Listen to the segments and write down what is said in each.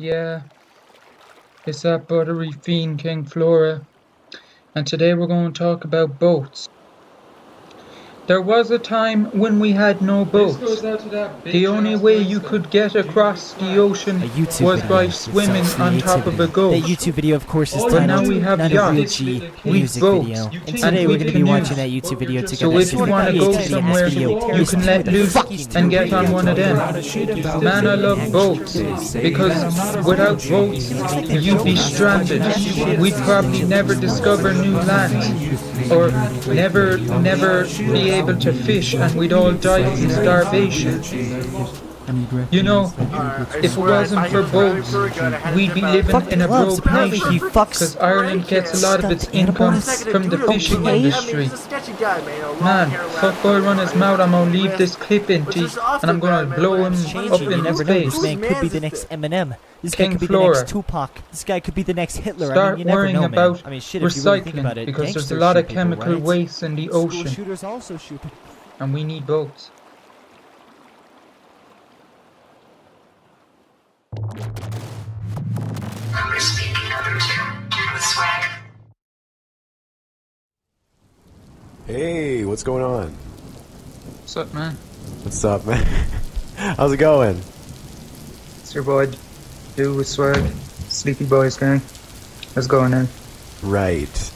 Yeah, it's that buttery fiend King Flora, and today we're going to talk about boats. There was a time when we had no boats. The only way you could get across the ocean was by swimming on top of a That goat. YouTube video, of course, is But now titled we have None of yachts, Gucci we music boats, video. And and today we we're going to be canoes. watching that YouTube video together. So if you want to go somewhere, you can let loose and get on one of them. Man, I love boats, because without boats, you'd be stranded. We'd probably never discover new lands, or never be able to fish, and we'd all die from starvation. You know, if it wasn't for boats, we'd be living in a broke nation, because Ireland gets a lot of its income from the fishing industry. Man, fuckboy run his mouth, I'm gonna leave this clip in, and I'm gonna blow him up You in his never know, face. this man could be the next Eminem. This guy King could be Flora. the next Tupac. This guy could be the next Hitler. Start you never worrying know, about man. I mean, shit, if you really think about recycling, it, because there's a gangsters lot of shoot people, chemical right? waste in the School ocean, shooters also shoot people. and we need boats. Number speaking number 2, Dudewithswag. Hey, what's going on? What's up, man? What's up, man? How's it going? It's your boy, Dudewithswag, Sleepy Boys gang. How's it going, in? Right.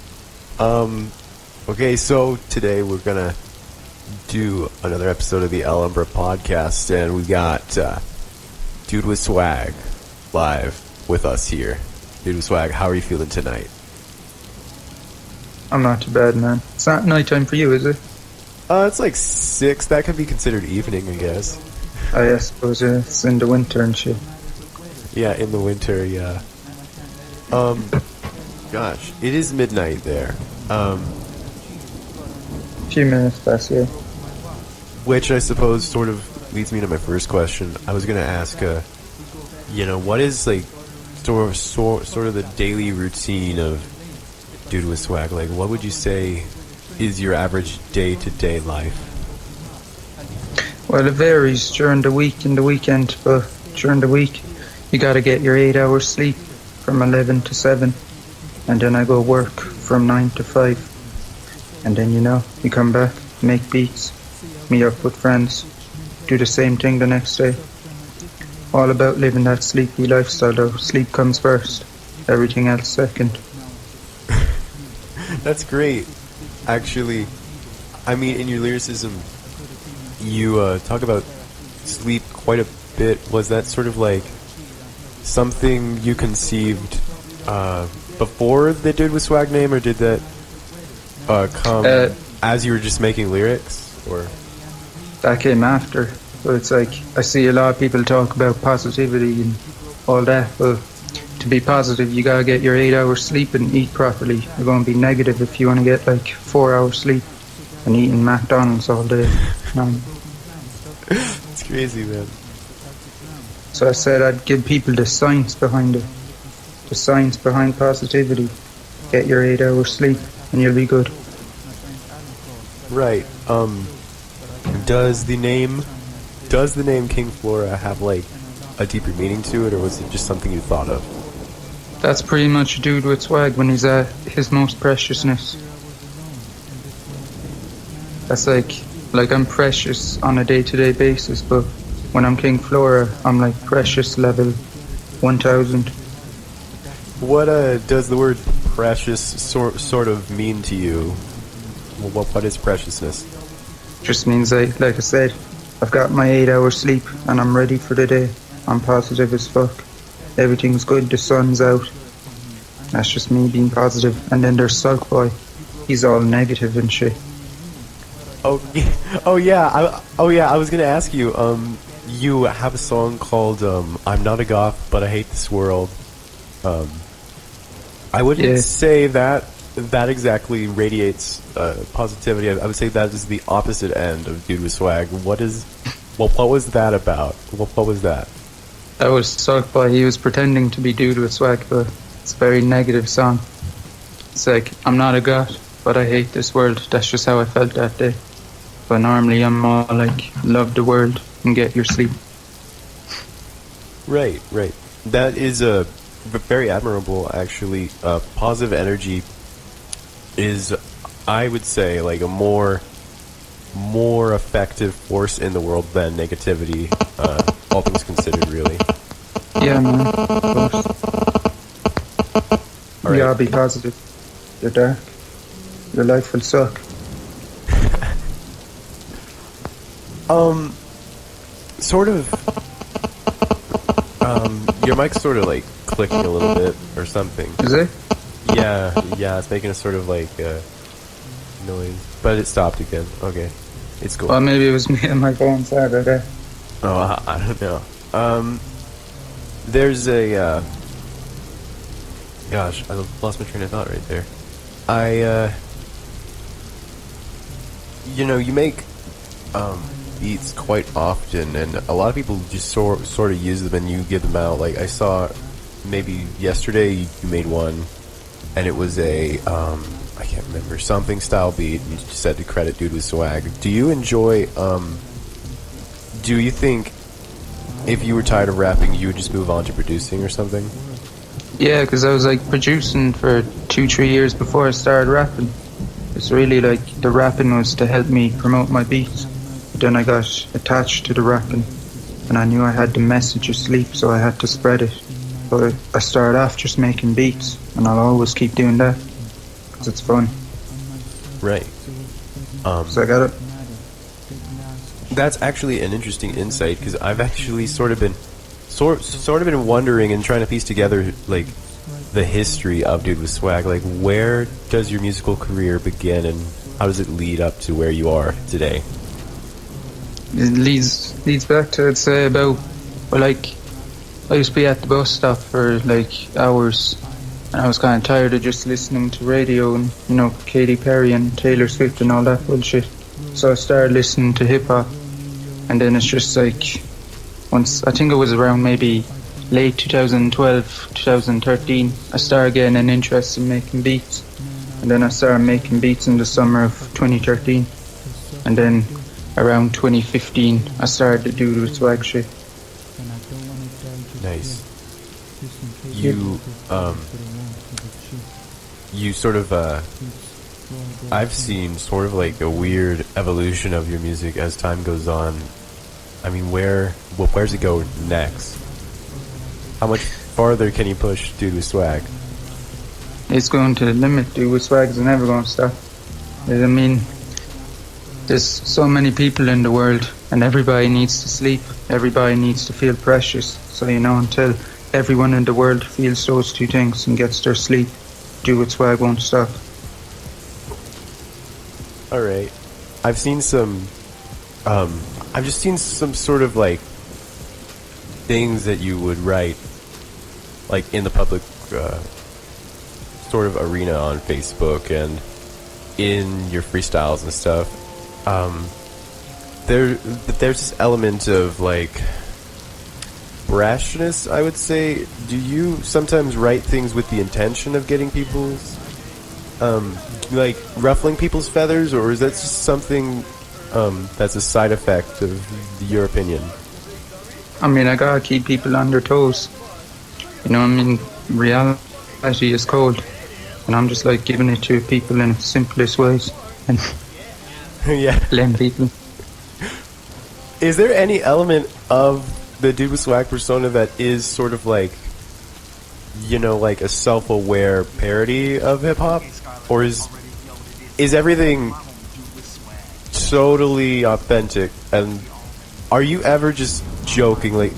Okay, so today we're gonna do another episode of the Ell Umbra podcast, and we got Dudewithswag live with us here. Dudewithswag, how are you feeling tonight? I'm not too bad, man. It's not nighttime for you, is it? It's like 6. That could be considered evening, I guess. I suppose it's in the winter and shit. Yeah, in the winter, yeah. Gosh, it is midnight there. A few minutes past, yeah. Which I suppose sort of leads me to my first question. I was gonna ask, what is like sort of the daily routine of Dudewithswag? Like, what would you say is your average day-to-day life? Well, it varies during the week and the weekend, but during the week, you gotta get your 8 hours sleep from 11 to 7, and then I go work from 9 to 5, and then you come back, make beats, meet up with friends, do the same thing the next day. All about living that sleepy lifestyle though. Sleep comes first, everything else second. That's great. Actually, I mean, in your lyricism, you talk about sleep quite a bit. Was that sort of like something you conceived before the Dudewithswag name, or did that come as you were just making lyrics, or? That came after. So it's like, I see a lot of people talk about positivity and all that, but to be positive, you gotta get your 8 hours sleep and eat properly. You're gonna be negative if you wanna get like 4 hours sleep and eating McDonald's all day. It's crazy, man. So I said I'd give people the science behind it. The science behind positivity. Get your 8 hours sleep and you'll be good. Right. Does the name King Flora have like a deeper meaning to it, or was it just something you thought of? That's pretty much a dude with swag when he's at his most preciousness. That's like I'm precious on a day-to-day basis, but when I'm King Flora, I'm like precious level 1000. What does the word precious sort of mean to you? What is preciousness? Just means like I said, I've got my 8 hours sleep and I'm ready for the day. I'm positive as fuck. Everything's good, the sun's out. That's just me being positive. And then there's Sulk Boy. He's all negative and shit. Oh yeah. I was gonna ask you. You have a song called "I'm Not a Goth, but I Hate This World." I wouldn't say that exactly radiates positivity. I would say that is the opposite end of Dudewithswag. What was that about? What was that? That was Sulk Boy. He was pretending to be Dudewithswag, but it's a very negative song. It's like, I'm not a goth, but I hate this world. That's just how I felt that day. But normally I'm more like, love the world and get your sleep. Right. That is a very admirable, actually. Positive energy is, I would say, like a more effective force in the world than negativity. All things considered, really. Yeah, man. Of course. All right. Yeah, be positive. You're dark. Your life will suck. Sort of. Your mic's sort of like clicking a little bit or something. Is it? Yeah, it's making a sort of like noise, but it stopped again. Okay, it's cool. Well, maybe it was me and my phone. Sorry about that. Oh, I don't know. There's a gosh, I lost my train of thought right there. You make beats quite often, and a lot of people just sort of use them and you give them out. Like I saw maybe yesterday you made one, and it was a I can't remember, something style beat. You just said to credit Dudewithswag. Do you enjoy do you think if you were tired of rapping you would just move on to producing or something? Yeah, because I was like producing for 2-3 years before I started rapping. It's really like the rapping was to help me promote my beats. But then I got attached to the rapping, and I knew I had the message of sleep, so I had to spread it. So I started off just making beats, and I'll always keep doing that because it's fun. Right. So I got it. That's actually an interesting insight, because I've actually sort of been wondering and trying to piece together like the history of Dudewithswag. Like, where does your musical career begin, and how does it lead up to where you are today? It leads back to, I'd say, about, well, like, I used to be at the bus stop for like hours, and I was kind of tired of just listening to radio and, you know, Katy Perry and Taylor Swift and all that bullshit. So I started listening to hip hop, and then it's just like, once, I think it was around maybe late 2012, 2013, I started getting an interest in making beats, and then I started making beats in the summer of 2013, and then around 2015 I started to do the swag shit. Nice. You sort of I've seen sort of like a weird evolution of your music as time goes on. I mean, where's it go next? How much farther can you push Dudewithswag? It's going to the limit. Dudewithswag is never going to stop. I mean, there's so many people in the world, and everybody needs to sleep. Everybody needs to feel precious. So, you know, until everyone in the world feels those two things and gets their sleep, Dudewithswag won't stop. Alright. I've seen some I've just seen some sort of like things that you would write like in the public sort of arena on Facebook and in your freestyles and stuff. There's this element of like brashness, I would say. Do you sometimes write things with the intention of getting people's like ruffling people's feathers, or is that just something that's a side effect of your opinion? I mean, I gotta keep people on their toes. You know, I mean, reality is cold, and I'm just like giving it to people in the simplest ways and Yeah. blame people. Is there any element of the Dudewithswag persona that is sort of like, you know, like a self-aware parody of hip-hop? Or is everything totally authentic? And are you ever just joking? Like,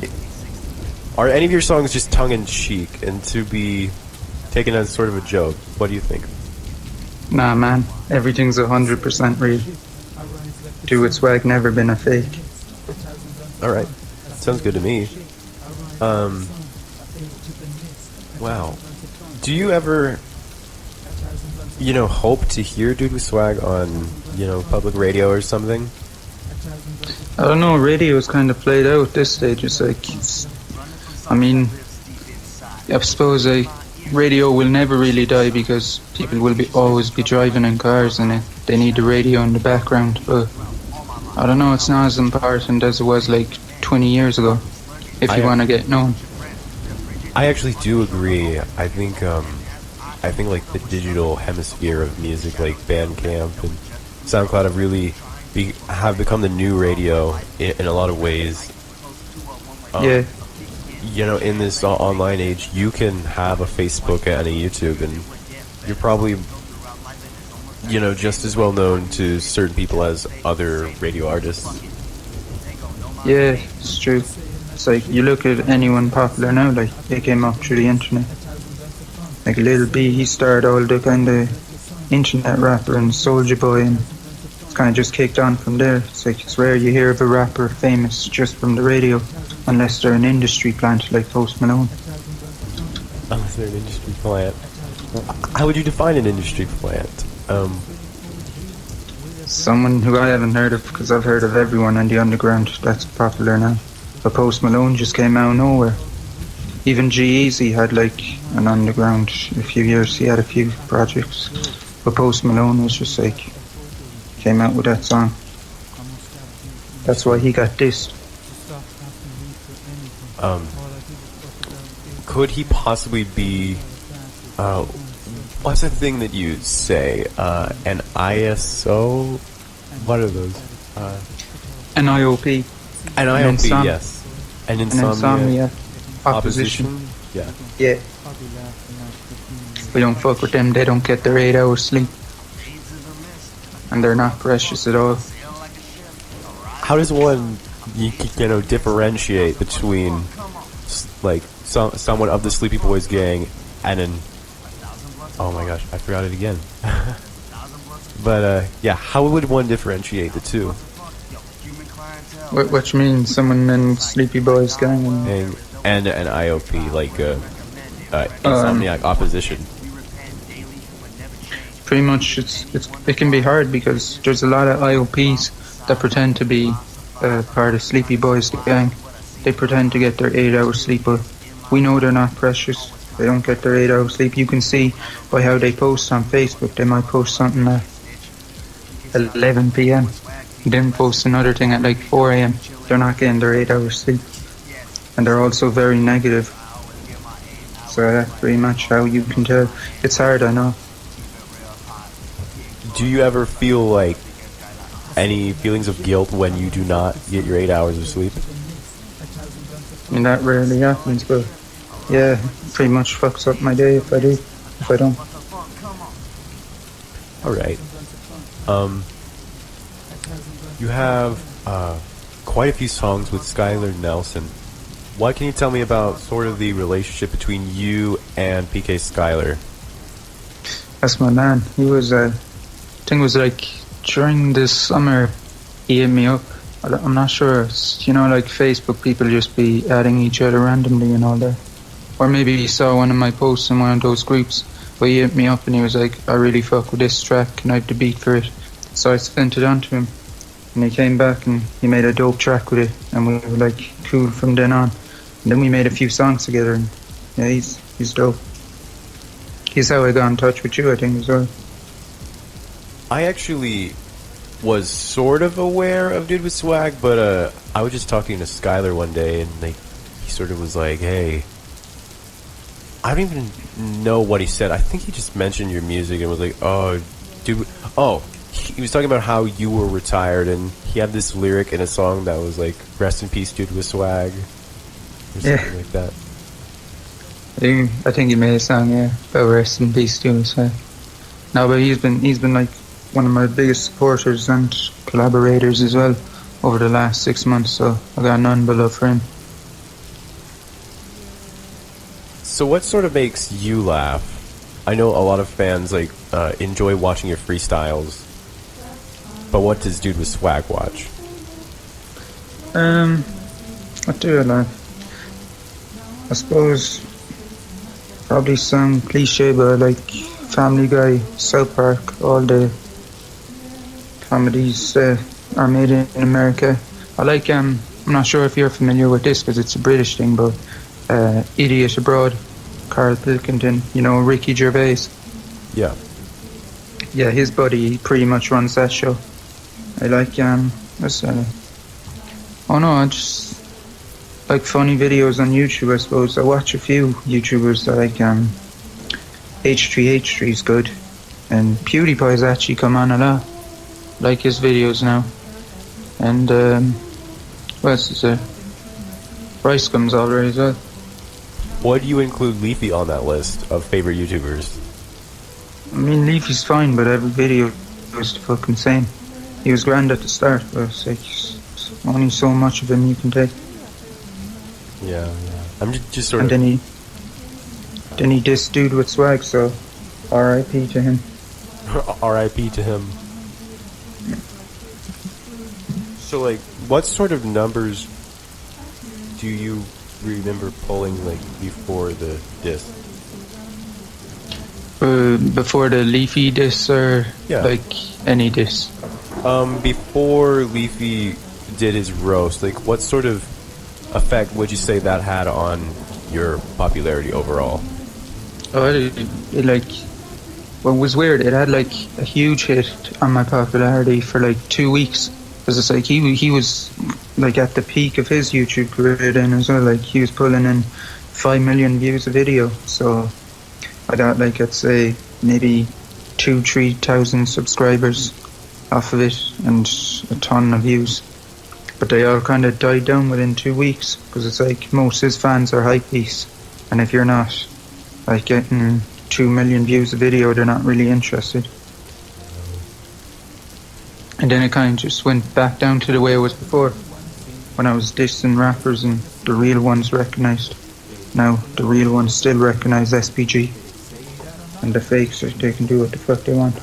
are any of your songs just tongue-in-cheek and to be taken as sort of a joke? What do you think? Nah, man, everything's 100% real. Dudewithswag never been a fake. Alright. Sounds good to me. Wow. Do you ever, you know, hope to hear Dudewithswag on, you know, public radio or something? I don't know, radio's kind of played out at this stage. It's like, I mean, I suppose radio will never really die because people will always be driving in cars and they need the radio in the background. But I don't know, it's not as important as it was like 20 years ago, if you want to get known. I actually do agree. I think like the digital hemisphere of music, like Bandcamp and SoundCloud, have become the new radio in a lot of ways. Yeah. You know, in this online age, you can have a Facebook and a YouTube, and you're probably, you know, just as well known to certain people as other radio artists. Yeah, it's true. It's like you look at anyone popular now, like they came up through the internet. Like Lil B, he started all the kind of internet rapper and Soulja Boy, and it's kind of just kicked on from there. It's like it's rare you hear of a rapper famous just from the radio, unless they're an industry plant like Post Malone. Unless they're an industry plant. How would you define an industry plant? Someone who I haven't heard of, because I've heard of everyone in the underground that's popular now. But Post Malone just came out of nowhere. Even G-Eazy had like an underground a few years. He had a few projects. But Post Malone was just like, came out with that song. That's why he got dissed. Could he possibly be, what's the thing that you say? An ISO? What are those? An IOP. An IOP, yes. An insomnia. Opposition. Yeah. Yeah. We don't fuck with them, they don't get their 8 hours sleep. And they're not precious at all. How does one, you know, differentiate between, like, someone of the Sleepy Boys gang and an... Oh my gosh, I forgot it again. But, yeah, how would one differentiate the two? What you mean, someone in Sleepy Boys gang? And an IOP, like, Insomniac Opposition. Pretty much, it can be hard because there's a lot of IOPs that pretend to be part of Sleepy Boys gang. They pretend to get their 8 hours sleep, but we know they're not precious. They don't get their 8 hours sleep. You can see by how they post on Facebook. They might post something at 11 p.m. Then post another thing at like 4 a.m. They're not getting their 8 hours sleep. And they're also very negative. So that's pretty much how you can tell. It's hard, I know. Do you ever feel like any feelings of guilt when you do not get your 8 hours of sleep? I mean, that rarely happens, but yeah, pretty much fucks up my day if I do. If I don't. Alright. You have quite a few songs with Skylar Nelson. What can you tell me about sort of the relationship between you and PK Skylar? That's my man. He was, I think it was like during this summer, he hit me up. I'm not sure. You know, like Facebook people just be adding each other randomly and all that. Or maybe he saw one of my posts in one of those groups. But he hit me up and he was like, I really fuck with this track. Can I have the beat for it? So I sent it on to him. And he came back and he made a dope track with it. And we were like cool from then on. And then we made a few songs together. And yeah, he's dope. He's how I got in touch with you, I think, as well. I actually was sort of aware of Dudewithswag, but I was just talking to Skylar one day, and he sort of was like, hey, I don't even know what he said. I think he just mentioned your music and was like, oh, dude, he was talking about how you were retired, and he had this lyric in a song that was like, rest in peace, Dudewithswag, or something like that. I think he made a song, yeah, about rest in peace, Dudewithswag. No, but he's been like one of my biggest supporters and collaborators as well over the last 6 months, so I got none but love for him. So what sort of makes you laugh? I know a lot of fans like enjoy watching your freestyles, but what does Dudewithswag watch? What do I like? I suppose probably some cliche, but I like Family Guy, South Park, all the comedies are made in America. I like, I'm not sure if you're familiar with this because it's a British thing, but Idiot Abroad, Carl Pilkington, you know, Ricky Gervais. Yeah. Yeah, his buddy pretty much runs that show. I like, like funny videos on YouTube, I suppose. I watch a few YouTubers that like H3H3 is good, and PewDiePie's actually come on a lot. Like his videos now, and what else is there? Rice Gum's already as well. Why do you include Leafy on that list of favorite YouTubers? I mean, Leafy's fine, but every video was the fucking same. He was grand at the start, but it's like only so much of him you can take. Yeah. I'm just sort And of. then he dissed Dudewithswag, so R.I.P. to him. R.I.P. to him. So, like, what sort of numbers do you remember pulling, like, before the diss? Before the Leafy diss, or Yeah. like any diss? Before Leafy did his roast, like, what sort of effect would you say that had on your popularity overall? Oh, it like, well, it was weird. It had like a huge hit on my popularity for like 2 weeks. Because it's like he was like at the peak of his YouTube career then as well. Like he was pulling in 5 million views a video. So I got like, I'd say maybe 2,000-3,000 subscribers off of it and a ton of views. But they all kind of died down within 2 weeks, because it's like most of his fans are hype beasts, and if you're not like getting 2 million views a video, they're not really interested. And then it kind of just went back down to the way it was before, when I was dissing rappers and the real ones recognised. Now the real ones still recognise SPG, and the fakes, they can do what the fuck they want.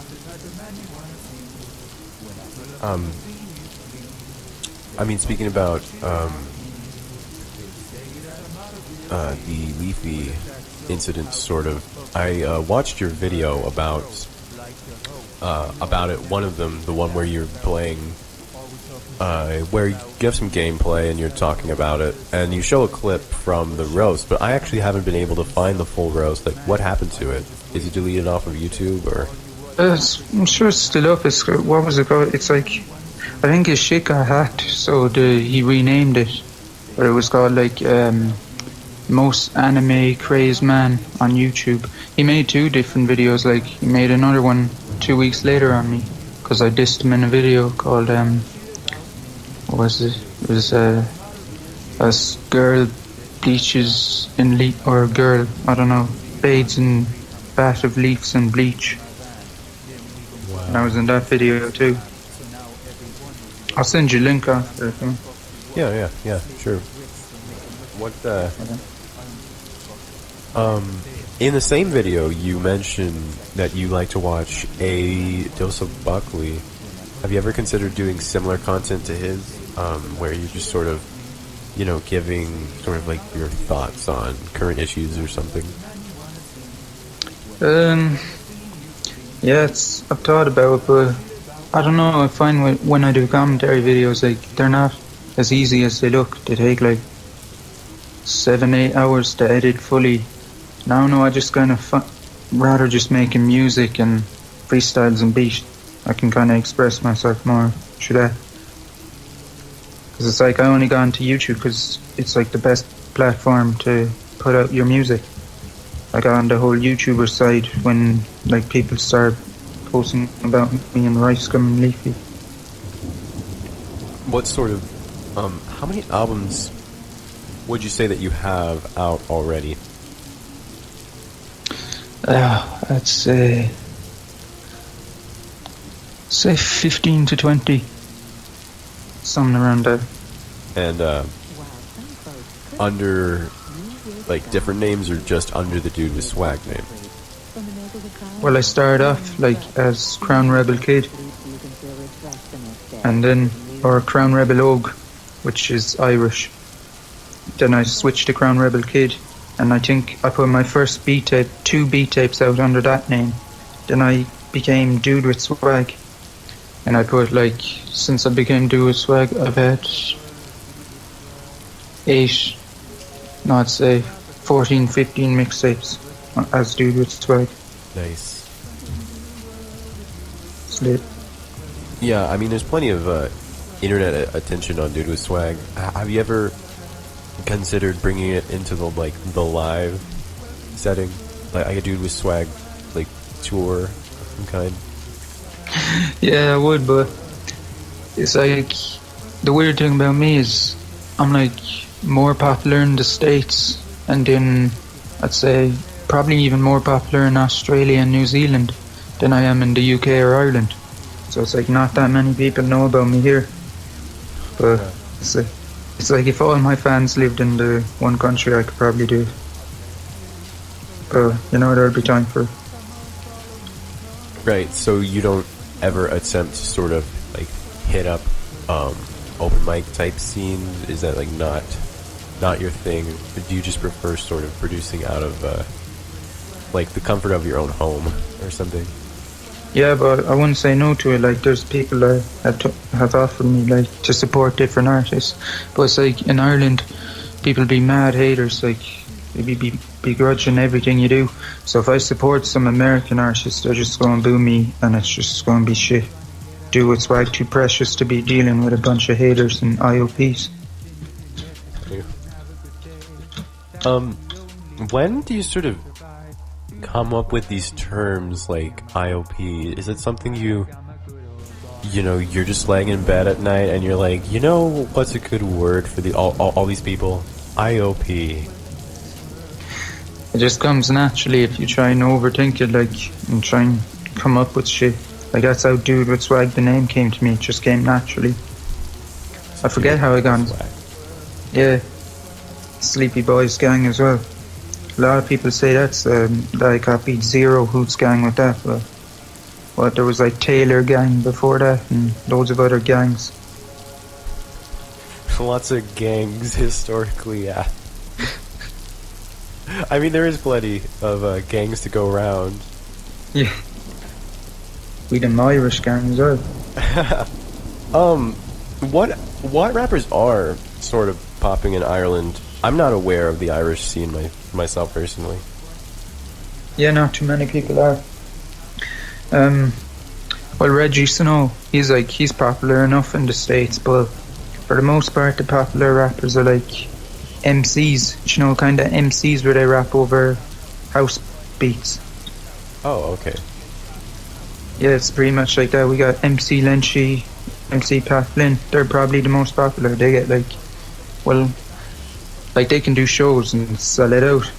I mean, speaking about the Leafy incident, sort of, I watched your video about it. One of them, the one where you're playing, where you have some gameplay and you're talking about it, and you show a clip from the roast, but I actually haven't been able to find the full roast. Like, what happened to it? Is it deleted off of YouTube, or? I'm sure it's still up. What was it called? It's like, I think his shit got hacked, so he renamed it. But it was called like Most Anime Crazed Man on YouTube. He made 2 different videos. Like he made another one 2 weeks later on me, because I dissed him in a video called what was it? It was a girl bleaches in or girl, I don't know, bathes in bath of leaves and bleach. Wow. And I was in that video too. I'll send you a link after if you want. Yeah, sure. What, in the same video, you mentioned that you like to watch A Dose of Buckley. Have you ever considered doing similar content to his, where you're just sort of, giving sort of like your thoughts on current issues or something? Yeah, I've thought about it, but I don't know. I find when I do commentary videos, like, they're not as easy as they look. They take like 7-8 hours to edit fully. Now, no, I just kind of rather just making music and freestyles and beat. I can kind of express myself more through that. Because it's like, I only got into YouTube because it's like the best platform to put out your music. I got on the whole YouTuber side when like people start posting about me and Rice Gum and Leafy. What sort of, how many albums would you say that you have out already? I'd say 15 to 20. Something around there. And, under, like, different names, or just under the Dudewithswag name? Well, I started off like as Crown Rebel Kid, and then, or Crown Rebel Og, which is Irish. Then I switched to Crown Rebel Kid, and I think I put my first beat tape, 2 beat tapes out under that name. Then I became Dudewithswag, and I put like, since I became Dudewithswag, I've had 14, 15 mixtapes as Dudewithswag. Nice. It's lit. Yeah, I mean, there's plenty of internet attention on Dudewithswag. Have you ever considered bringing it into the live setting, like a Dudewithswag like tour of some kind? Yeah, I would, but it's like the weird thing about me is I'm like more popular in the States, and then I'd say probably even more popular in Australia and New Zealand than I am in the UK or Ireland. So it's like not that many people know about me here. But it's like if all my fans lived in the one country, I could probably do it. But you know, there'll be time for it. Right, so you don't ever attempt to sort of like hit up open mic type scenes? Is that like not your thing? Or do you just prefer sort of producing out of like the comfort of your own home or something? Yeah, but I wouldn't say no to it. Like, there's people that have offered me like to support different artists, but it's like in Ireland, people be mad haters. Like, they be begrudging everything you do. So if I support some American artists, they're just going to boo me, and it's just going to be shit. Dudewithswag too precious to be dealing with a bunch of haters and IOPs. When do you sort of come up with these terms like IOP? Is it something you know, you're just laying in bed at night and you're like, you know, what's a good word for all these people? IOP. It just comes naturally if you try and overthink it, like, and try and come up with shit. Like, that's how Dudewithswag, the name came to me. It just came naturally. I forget how I got it. Yeah. Sleepy Boys Gang as well. A lot of people say that's that I copied Zero Hoots Gang with that, but there was like Taylor Gang before that and loads of other gangs. Lots of gangs historically, yeah. I mean, there is plenty of gangs to go around. Yeah. We the Irish gang as well. What rappers are sort of popping in Ireland? I'm not aware of the Irish scene myself personally. Yeah, not too many people are. Well, Reggie Snow, he's popular enough in the States, but for the most part, the popular rappers are like MCs, you know, kind of MCs where they rap over house beats. Oh, okay. Yeah, it's pretty much like that. We got MC Lynchy, MC Pat Flynn. They're probably the most popular. They get like they can do shows and sell it out.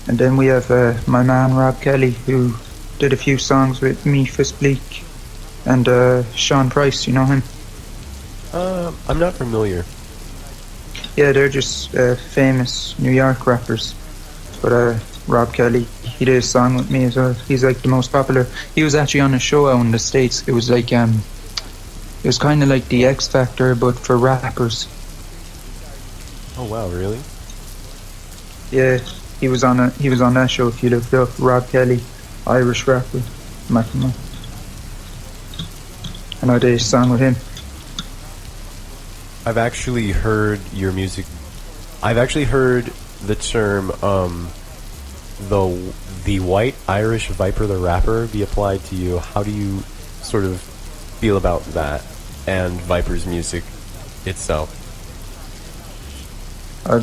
And then we have my man Rob Kelly, who did a few songs with me, Fist Bleak, and Sean Price. You know him? I'm not familiar. Yeah, they're just famous New York rappers. But Rob Kelly, he did a song with me as well. He's like the most popular. He was actually on a show out in the States. It was like it was kind of like the X Factor, but for rappers. Oh wow, really? Yeah, he was on that show. If you look it up, Rob Kelly, Irish rapper, Macklemore. And I did a song with him. I've actually heard your music. I've actually heard the term the white Irish Viper the rapper be applied to you. How do you sort of feel about that and Viper's music itself? I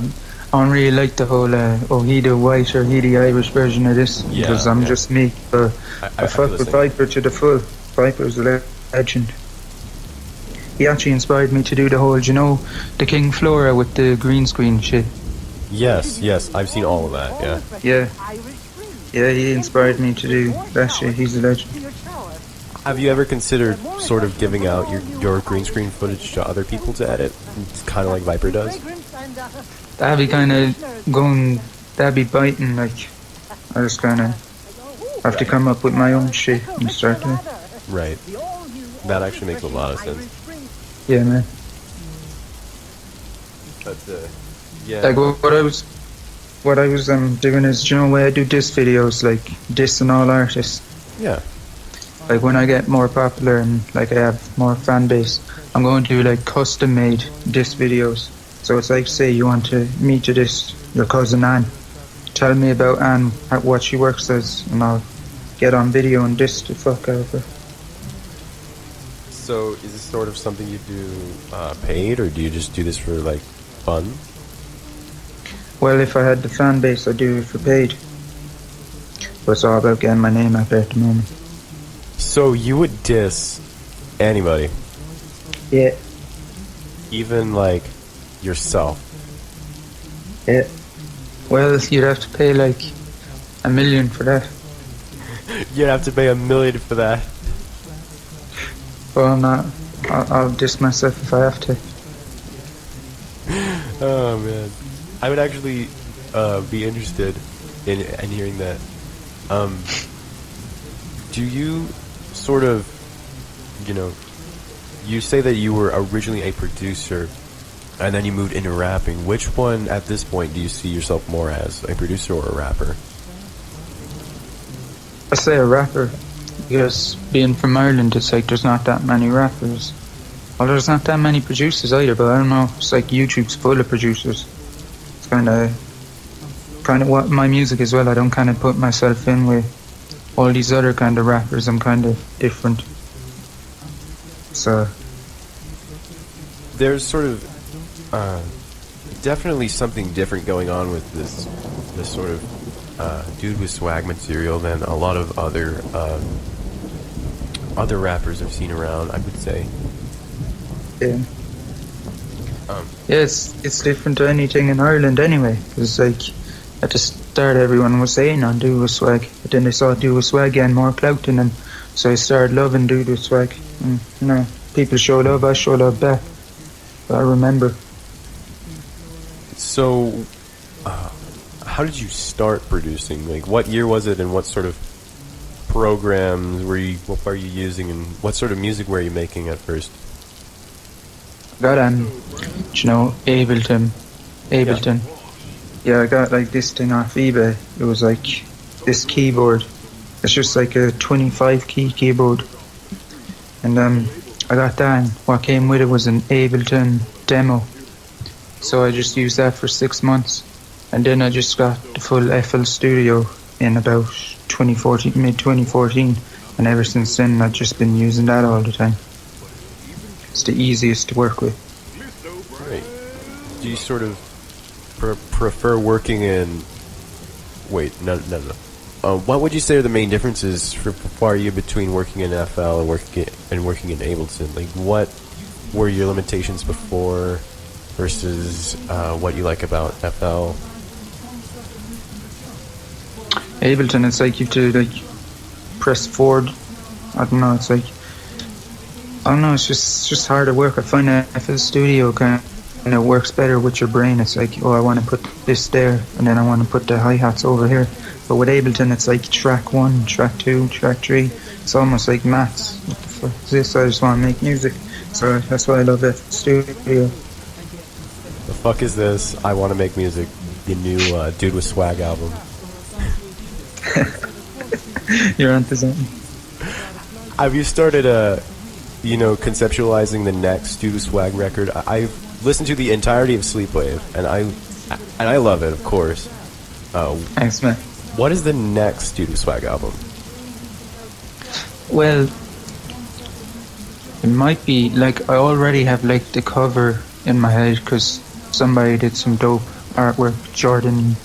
don't really like the whole he the white or he the Irish version of this, because I'm just me. But I fuck with Viper to the full. Viper's a legend. He actually inspired me to do the whole, you know, the King Flora with the green screen shit. Yes, I've seen all of that, yeah. Yeah, he inspired me to do that shit. He's a legend. Have you ever considered sort of giving out your green screen footage to other people to edit? It's kind of like Viper does? That'd be kind of that'd be biting, like, I just kind of have to come up with my own shit and start doing it. Right. That actually makes a lot of sense. Yeah, man. But, yeah. Like, what I was doing is, you know, where I do diss videos, like, dissing all artists. Yeah. Like, when I get more popular and, like, I have more fan base, I'm going to do, like, custom-made diss videos. So it's like, say you want me to diss your cousin Anne. Tell me about Anne, what she works as, and I'll get on video and diss the fuck out of her. So, is this sort of something you do paid, or do you just do this for, like, fun? Well, if I had the fan base, I'd do it for paid. But it's all about getting my name out there at the moment. So you would diss anybody, Yeah, even like yourself. yeah. Well, you'd have to pay like $1 million for that. You'd have to pay $1 million for that. Well, I'm not. I'll diss myself if I have to. Oh man, I would actually be interested in hearing that. Do you sort of, you say that you were originally a producer and then you moved into rapping. Which one at this point do you see yourself more as, a producer or a rapper? I say a rapper because being from Ireland, it's like there's not that many rappers. Well, there's not that many producers either, but I don't know. It's like YouTube's full of producers. It's kind of what my music as well. I don't kind of put myself in with all these other kind of rappers. I'm kind of different. So There's sort of definitely something different going on with this sort of dude with swag material than a lot of other rappers I've seen around, I would say. yeah, it's different to anything in Ireland anyway. Because like at the start, everyone was saying on Dudewithswag, but then they saw Dudewithswag getting more clout than them, so I started loving Dudewithswag. And, people show love, I show love back. But I remember. So, how did you start producing? Like, what year was it, and what sort of programs what were you using, and what sort of music were you making at first? I got Ableton. Yeah, I got like this thing off eBay. It was like this keyboard. It's just like a 25 key keyboard. And I got that, and what came with it was an Ableton demo. So I just used that for 6 months. And then I just got the full FL Studio in about mid-2014. And ever since then, I've just been using that all the time. It's the easiest to work with. Right. Do you sort of prefer working in... Wait, no. What would you say are the main differences for you between working in FL and working in Ableton? Like, what were your limitations before versus what you like about FL? Ableton, it's like you have to like press forward. I don't know. It's like it's just harder work. I find that FL Studio kind of works better with your brain. It's like, I want to put this there, and then I want to put the hi-hats over here. But with Ableton, it's like track 1, track 2, track 3. It's almost like maths. What the fuck is this? I just want to make music. So that's why I love FL Studio. The fuck is this? I want to make music. The new Dude with Swag album. You're onto something. Have you started conceptualizing the next Dude with Swag record? I've listened to the entirety of Sleepwave, and I love it, of course. Thanks, man. What is the next Dude with Swag album? Well, it might be like I already have like the cover in my head because somebody did some dope artwork. Jordan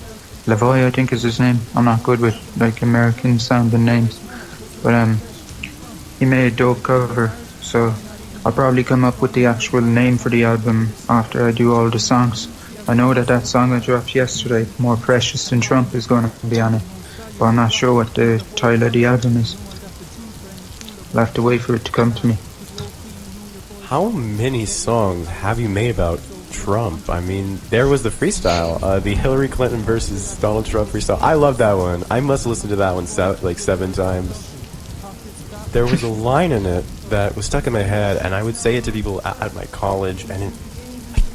Lavoie, I think is his name. I'm not good with like American sounding names, but he made a dope cover. So I'll probably come up with the actual name for the album after I do all the songs. I know that song I dropped yesterday, More Precious Than Trump, is going to be on it, but I'm not sure what the title of the album is. I'll have to wait for it to come to me. How many songs have you made about Trump? I mean, there was the freestyle, the Hillary Clinton versus Donald Trump freestyle. I love that one. I must listen to that one like 7 times. There was a line in it that was stuck in my head, and I would say it to people at my college, and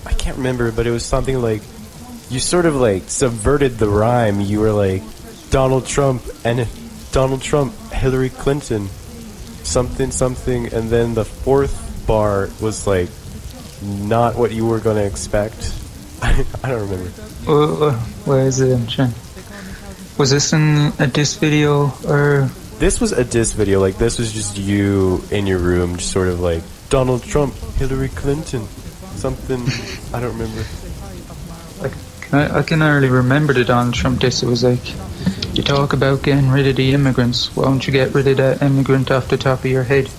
I can't remember, but it was something like, you sort of like subverted the rhyme. You were like, Donald Trump, Hillary Clinton, something, and then the 4th bar was like not what you were going to expect. I don't remember. Where is it? I'm trying. Was this in a diss video or? This was a diss video. Like, this was just you in your room, just sort of like, Donald Trump, Hillary Clinton, something. I don't remember. I I can hardly remember the Donald Trump diss. It was like, you talk about getting rid of the immigrants. Why don't you get rid of that immigrant off the top of your head?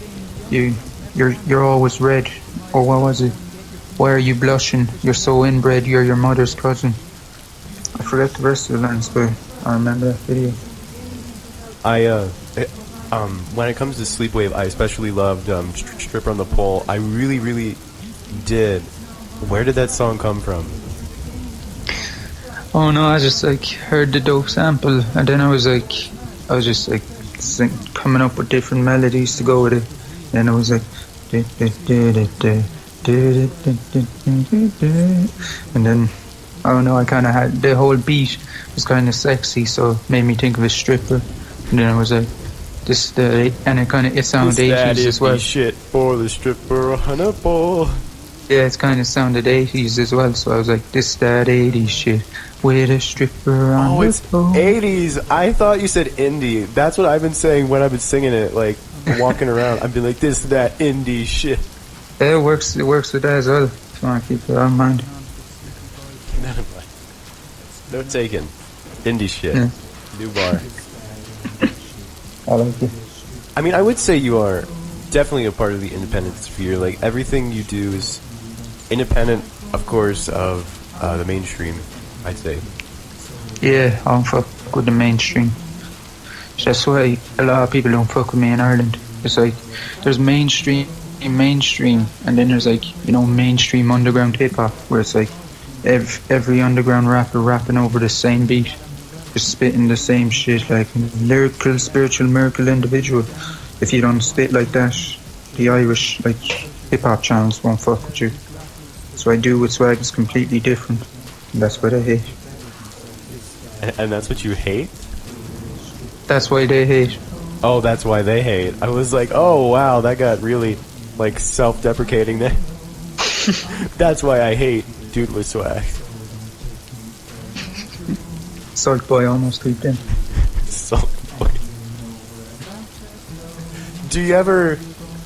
You're always red. Or what was it? Why are you blushing? You're so inbred. You're your mother's cousin. I forget the rest of the lines, but I remember that video. When it comes to Sleepwave, I especially loved Stripper on the Pole. I really, really did. Where did that song come from? Oh no, I just like heard the dope sample, and then I was just like coming up with different melodies to go with it. And I was like, and then I don't know, I kind of had the whole beat was kind of sexy, so it made me think of a stripper. And then I was like, and it sounded 80s as well. Shit for the stripper on a pole. Yeah, it's kind of sounded 80s as well, so I was like, this that 80s shit with a stripper on the pole. 80s. I thought you said indie. That's what I've been saying when I've been singing it, like walking around. I've been like, this that indie shit. Yeah, it works with that as well. If you want to keep it on mind. No taken. Indie shit. Yeah. New bar. I like it. I mean, I would say you are definitely a part of the independent sphere. Like, everything you do is independent, of course, of the mainstream, I'd say. Yeah, I don't fuck with the mainstream. That's why a lot of people don't fuck with me in Ireland. It's like, there's mainstream, and then there's like, mainstream underground hip-hop, where it's like, every underground rapper rapping over the same beat, just spitting the same shit, like lyrical, spiritual, miracle individual. If you don't spit like that, the Irish like hip-hop channels won't fuck with you. So I do with swag is completely different, and that's what I hate. And that's what you hate? That's why they hate. Oh, that's why they hate. I was like, oh wow, that got really like self-deprecating there. That's why I hate Dudewithswag. Salt Boy almost creeped in. Salt Boy. Do you ever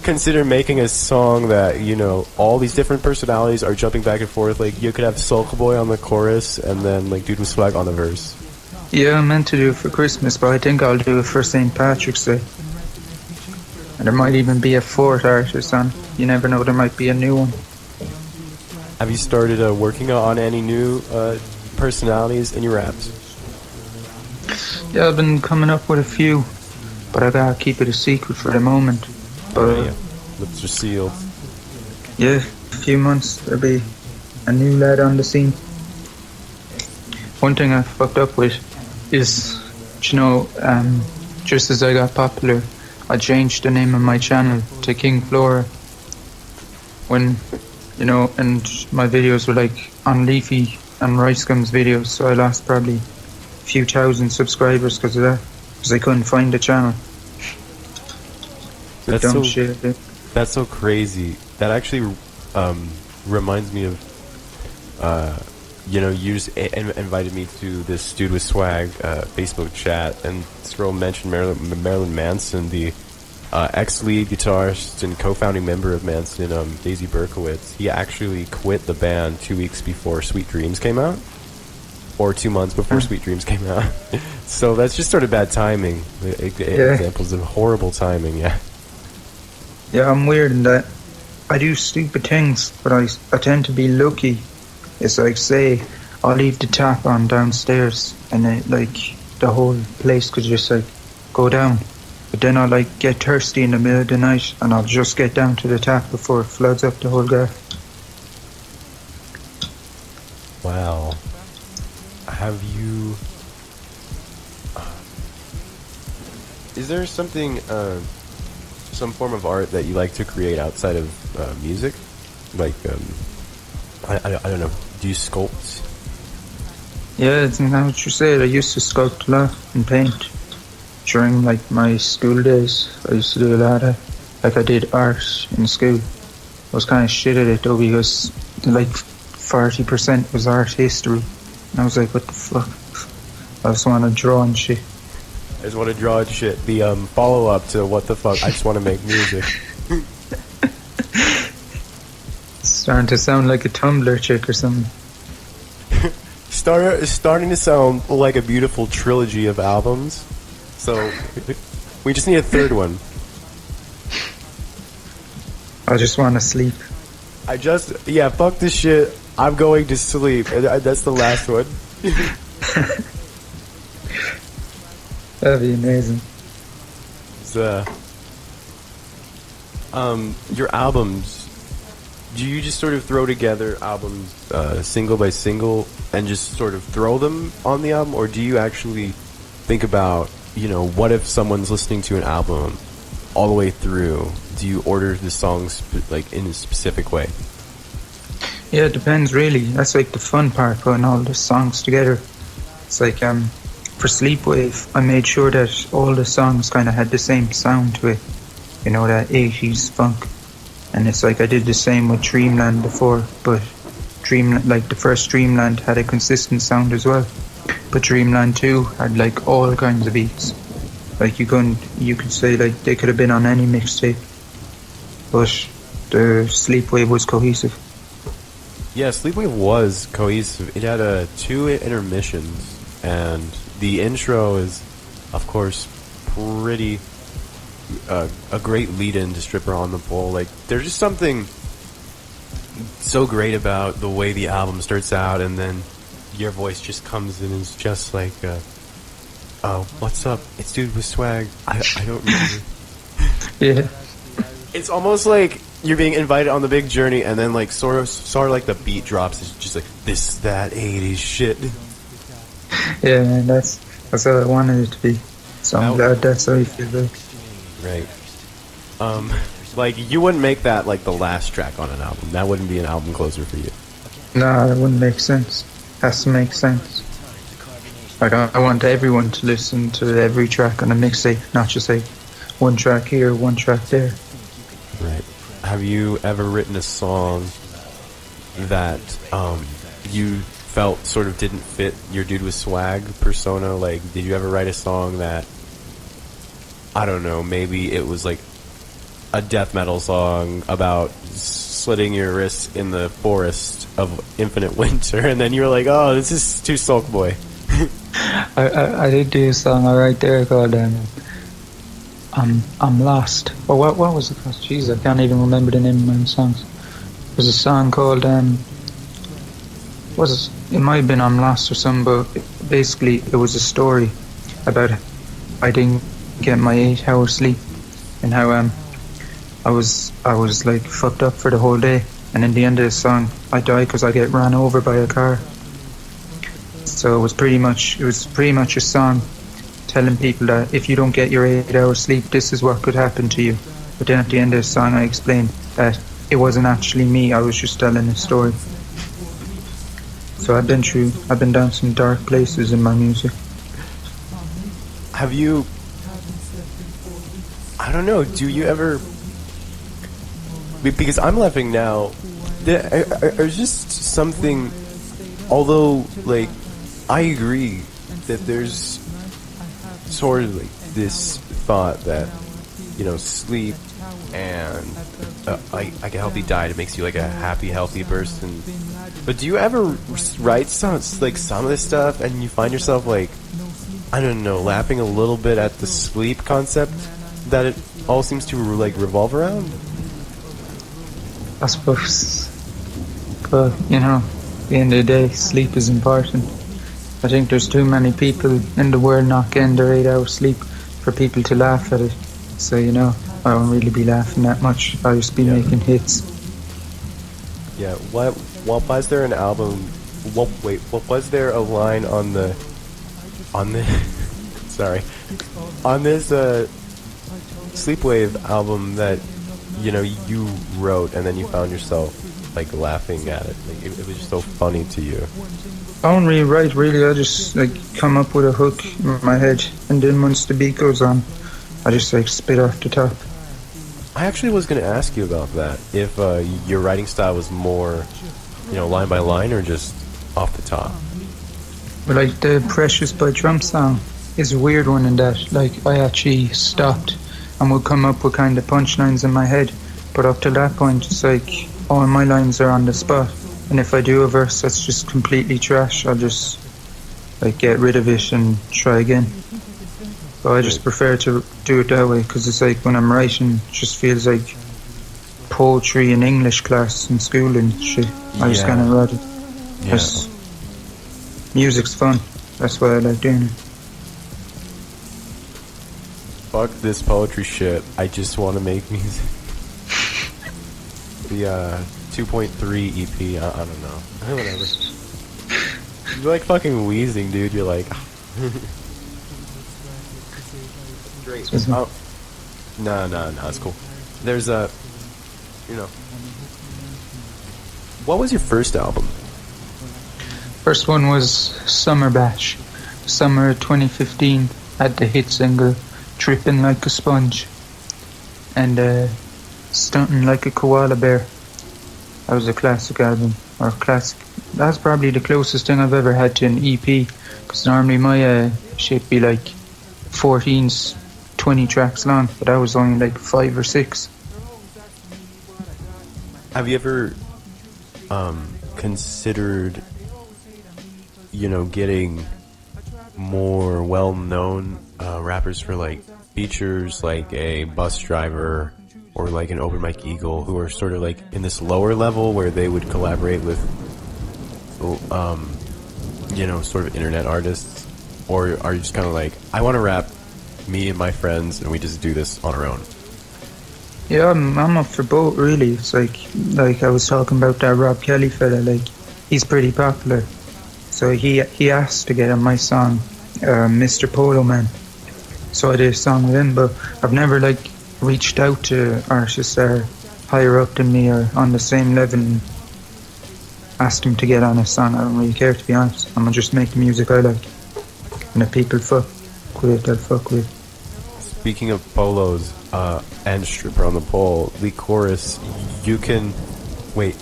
consider making a song that, all these different personalities are jumping back and forth? Like, you could have Sulk Boy on the chorus and then, like, Dudewithswag on the verse. Yeah, I meant to do it for Christmas, but I think I'll do it for St. Patrick's Day. And there might even be a fourth artist on. You never know, there might be a new one. Have you started working on any new personalities in your raps? Yeah, I've been coming up with a few, but I gotta keep it a secret for the moment. But yeah, lips are sealed. Yeah, a few months there'll be a new lad on the scene. One thing I fucked up with is, just as I got popular, I changed the name of my channel to King Flora. When, and my videos were like on Leafy and Rice Gum's videos, so I lost probably a few thousand subscribers because of that, because I couldn't find the channel. That's so crazy. That actually reminds me of, you just invited me to this Dudewithswag Facebook chat, and this girl mentioned Marilyn Manson, the ex-lead guitarist and co-founding member of Manson, Daisy Berkowitz. He actually quit the band 2 weeks before Sweet Dreams came out, or 2 months before Sweet Dreams came out. So that's just sort of bad timing. Examples of horrible timing. Yeah, I'm weird in that I do stupid things, but I tend to be lucky. It's like, say, I'll leave the tap on downstairs, and the whole place could just go down. But then I'll get thirsty in the middle of the night, and I'll just get down to the tap before it floods up the whole garden. Wow. Have you... is there something, some form of art that you like to create outside of music? Like, I don't know, do you sculpt? Yeah, it's not what you said. I used to sculpt a lot and paint. During my school days, I used to do a lot of, I did art in school. I was kind of shit at it though, because 40% was art history. And I was like, what the fuck? I just want to draw and shit. I just want to draw and shit. The follow-up to what the fuck, I just want to make music. It's starting to sound like a Tumblr chick or something. starting to sound like a beautiful trilogy of albums. So we just need a third one. I just want to sleep. Fuck this shit. I'm going to sleep. That's the last one. That'd be amazing. Your albums, do you just sort of throw together albums single by single and just sort of throw them on the album, or do you actually think about, what if someone's listening to an album all the way through? Do you order the songs like in a specific way? Yeah, it depends really. That's like the fun part, putting all the songs together. It's like for Sleepwave, I made sure that all the songs kind of had the same sound to it. That 80s funk. And it's like I did the same with Dreamland before, but the first Dreamland had a consistent sound as well. But Dreamland 2 had like all kinds of beats. Like you could say like they could have been on any mixtape. But the Sleepwave was cohesive. Yeah, Sleepwave was cohesive. It had 2 intermissions, and the intro is, of course, pretty a great lead-in to Stripper on the Pole. Like, there's just something so great about the way the album starts out, and then your voice just comes in and it's just like, oh, what's up? It's Dudewithswag. I don't remember. Yeah. It's almost like you're being invited on the big journey, and then like sort of like the beat drops. It's just like that 80s shit. Yeah, man, that's how I wanted it to be. So I'm glad that's how you feel like. Right. Like you wouldn't make that like the last track on an album. That wouldn't be an album closer for you. No, that wouldn't make sense. Has to make sense. Like I want everyone to listen to every track on a mixtape, not just like one track here, one track there. Right. Have you ever written a song that you felt sort of didn't fit your Dudewithswag persona? Like, did you ever write a song that, I don't know, maybe it was like a death metal song about slitting your wrists in the forest of infinite winter, and then you were like, oh, this is too Sulk Boy? I did do a song right there called I'm Lost. Or what was it called? Jeez, I can't even remember the name of my songs. There's a song called it might have been I'm Lost or something, but basically it was a story about I didn't get my 8 hours sleep and how I was like fucked up for the whole day, and in the end of the song I died because I get ran over by a car. So it was pretty much a song telling people that if you don't get your 8 hours sleep, this is what could happen to you. But then at the end of the song I explained that it wasn't actually me, I was just telling a story. So I've been down some dark places in my music. Have you, I don't know, do you ever, because I'm laughing now, there's just something, although like I agree that there's sort of like this thought that, sleep and like a healthy diet, it makes you like a happy, healthy person. But do you ever write some of this stuff and you find yourself like, I don't know, laughing a little bit at the sleep concept that it all seems to like revolve around? I suppose. But, at the end of the day, sleep is important. I think there's too many people in the world not getting their 8 hours sleep for people to laugh at it. So, I won't really be laughing that much. I'll just be making hits. Yeah, what was there an album, what was there a line on the sorry, on this Sleepwave album that, you wrote and then you found yourself like laughing at it? Like it was just so funny to you. I don't really write, really. I just like come up with a hook in my head, and then once the beat goes on, I just like spit off the top. I actually was going to ask you about that. If your writing style was more, line by line or just off the top. But like the Precious by Trump song is a weird one in that like I actually stopped and would come up with kind of punchlines in my head, but up to that point it's like all my lines are on the spot, And if I do a verse that's just completely trash, I'll just like get rid of it and try again. So I just prefer to do it that way, because it's like when I'm writing, it just feels like poetry in English class in school and shit. I just kind of write it. Yeah. Music's fun. That's why I like doing it. Fuck this poetry shit. I just want to make music. The 2.3 EP. I don't know. Whatever. You're like fucking wheezing, dude. You're like. Great. Oh. No, it's cool. There's a. What was your first album? First one was Summer Bash. Summer 2015 had the hit single Trippin' Like a Sponge and Stuntin' Like a Koala Bear. That was a classic album, or classic. That's probably the closest thing I've ever had to an EP, because normally my shit be like 14, 20 tracks long, but that was only like 5 or 6. Have you ever considered, getting more well-known rappers for like features, like a bus driver or like an open mic eagle, who are sort of like in this lower level where they would collaborate with, sort of internet artists? Or are you just kind of like, I want to rap me and my friends and we just do this on our own? Yeah, I'm up for both, really. It's like I was talking about that Rob Kelly fella, like, he's pretty popular. So he asked to get on my song, Mr. Polo Man. So I did a song with him, but I've never, like, reached out to artists that are higher up than me or on the same level and asked them to get on a song. I don't really care, to be honest. I'm gonna just make the music I like. And if people fuck with it, they'll fuck with it. Speaking of polos, and stripper on the pole, the chorus, you can... Wait.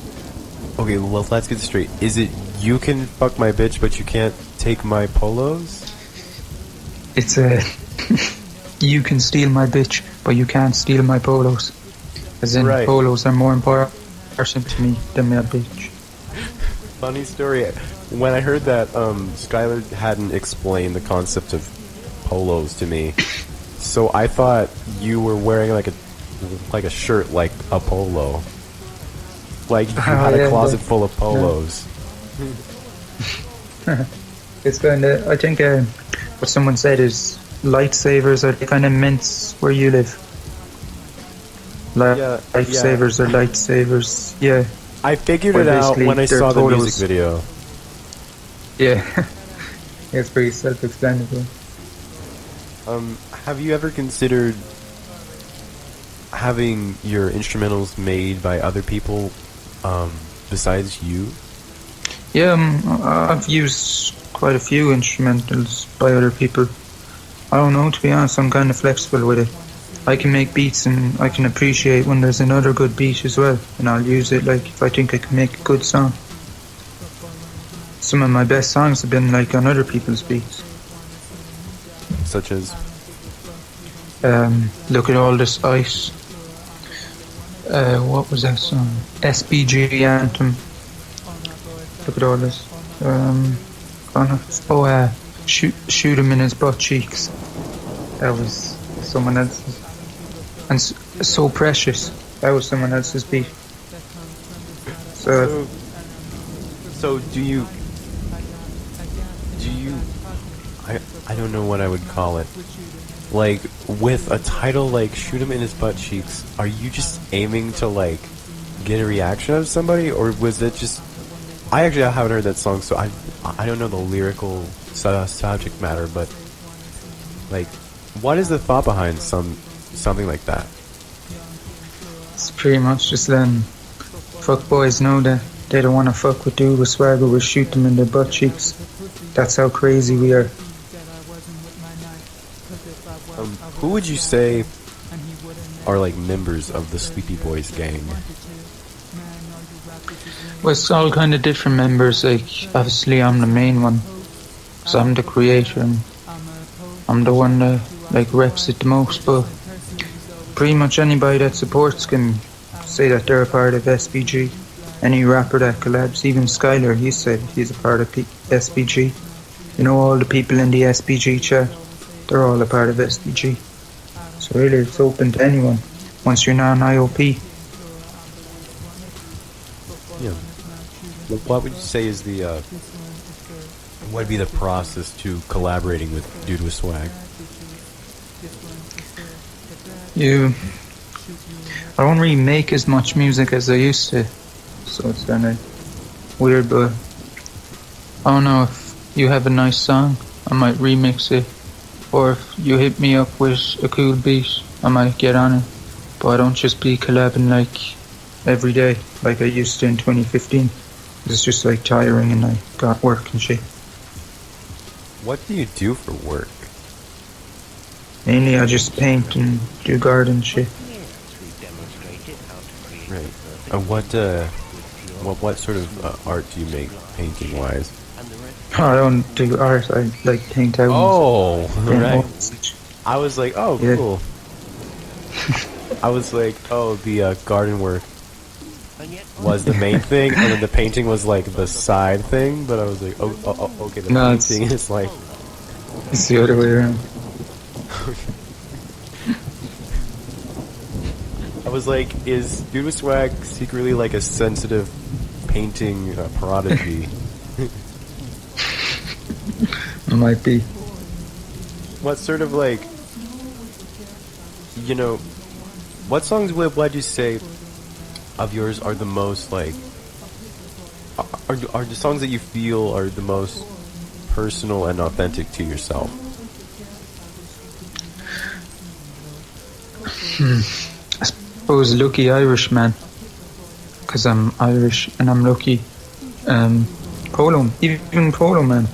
Okay, let's get this straight. Is it, you can fuck my bitch, but you can't take my polos? It's you can steal my bitch, but you can't steal my polos. As in, right. Polos are more important to me than my bitch. Funny story. When I heard that, Skylar hadn't explained the concept of polos to me. So I thought you were wearing like a shirt, like a polo. Like you had a closet full of polos. Yeah. It's kind of, I think what someone said is lightsabers are the kind of mints where you live. Lifesavers are lightsabers. Yeah. I figured it out when I saw the polos. music video. Yeah. It's pretty self-explanatory. Have you ever considered having your instrumentals made by other people, besides you? Yeah, I've used quite a few instrumentals by other people. I don't know, to be honest, I'm kind of flexible with it. I can make beats and I can appreciate when there's another good beat as well, and I'll use it like if I think I can make a good song. Some of my best songs have been like on other people's beats. Such as? Look at All This Ice. What was that song? SBG Anthem. Look at All This. Shoot Him in His Butt Cheeks. That was someone else's. And So Precious. That was someone else's beat. So do you I don't know what I would call it. Like, with a title like Shoot Him in His Butt Cheeks, are you just aiming to, like, get a reaction out of somebody? Or was it just... I haven't heard that song, so I don't know the lyrical subject matter, but, like, what is the thought behind something like that? it's pretty much just letting fuck boys know that they don't want to fuck with Dudewithswag, or we'll shoot them in their butt cheeks. That's how crazy we are. Who would you say are like members of the Sleepy Boys gang? Well, it's all kind of different members. Like, obviously I'm the main one, so I'm the creator and I'm the one that like reps it the most, but pretty much anybody that supports can say that they're a part of SBG. any rapper that collabs, even Skylar, he said he's a part of SBG. You know, all the people in the SBG chat, they're all a part of SBG. So really, it's open to anyone once you're non-IOP. Yeah. What would you say is the what would be the process to collaborating with Dudewithswag? I don't really make as much music as I used to, so it's kind of weird, but I don't know, if you have a nice song, I might remix it, or if you hit me up with a cool beat, I might get on it, but I don't just be collabing like every day like I used to in 2015. It's just like tiring and I got work and shit. What do you do for work? Mainly I just paint and do garden shit. Right. What sort of art do you make, painting wise? I don't do art, I like paint out. Oh, paint right. walls. I was like, oh, Yeah. cool. I was like, oh, the garden work was the main thing, and then the painting was like the side thing. But I was like, oh okay, the No, painting is like. It's the other way around. I was like, is Dudewithswag secretly like a sensitive painting prodigy? It might be. What sort of like, you know, what songs would you say of yours are the most like, are the songs that you feel are the most personal and authentic to yourself? I suppose Lucky Irish Man, because I'm Irish and I'm lucky. Polo, even Polo Man.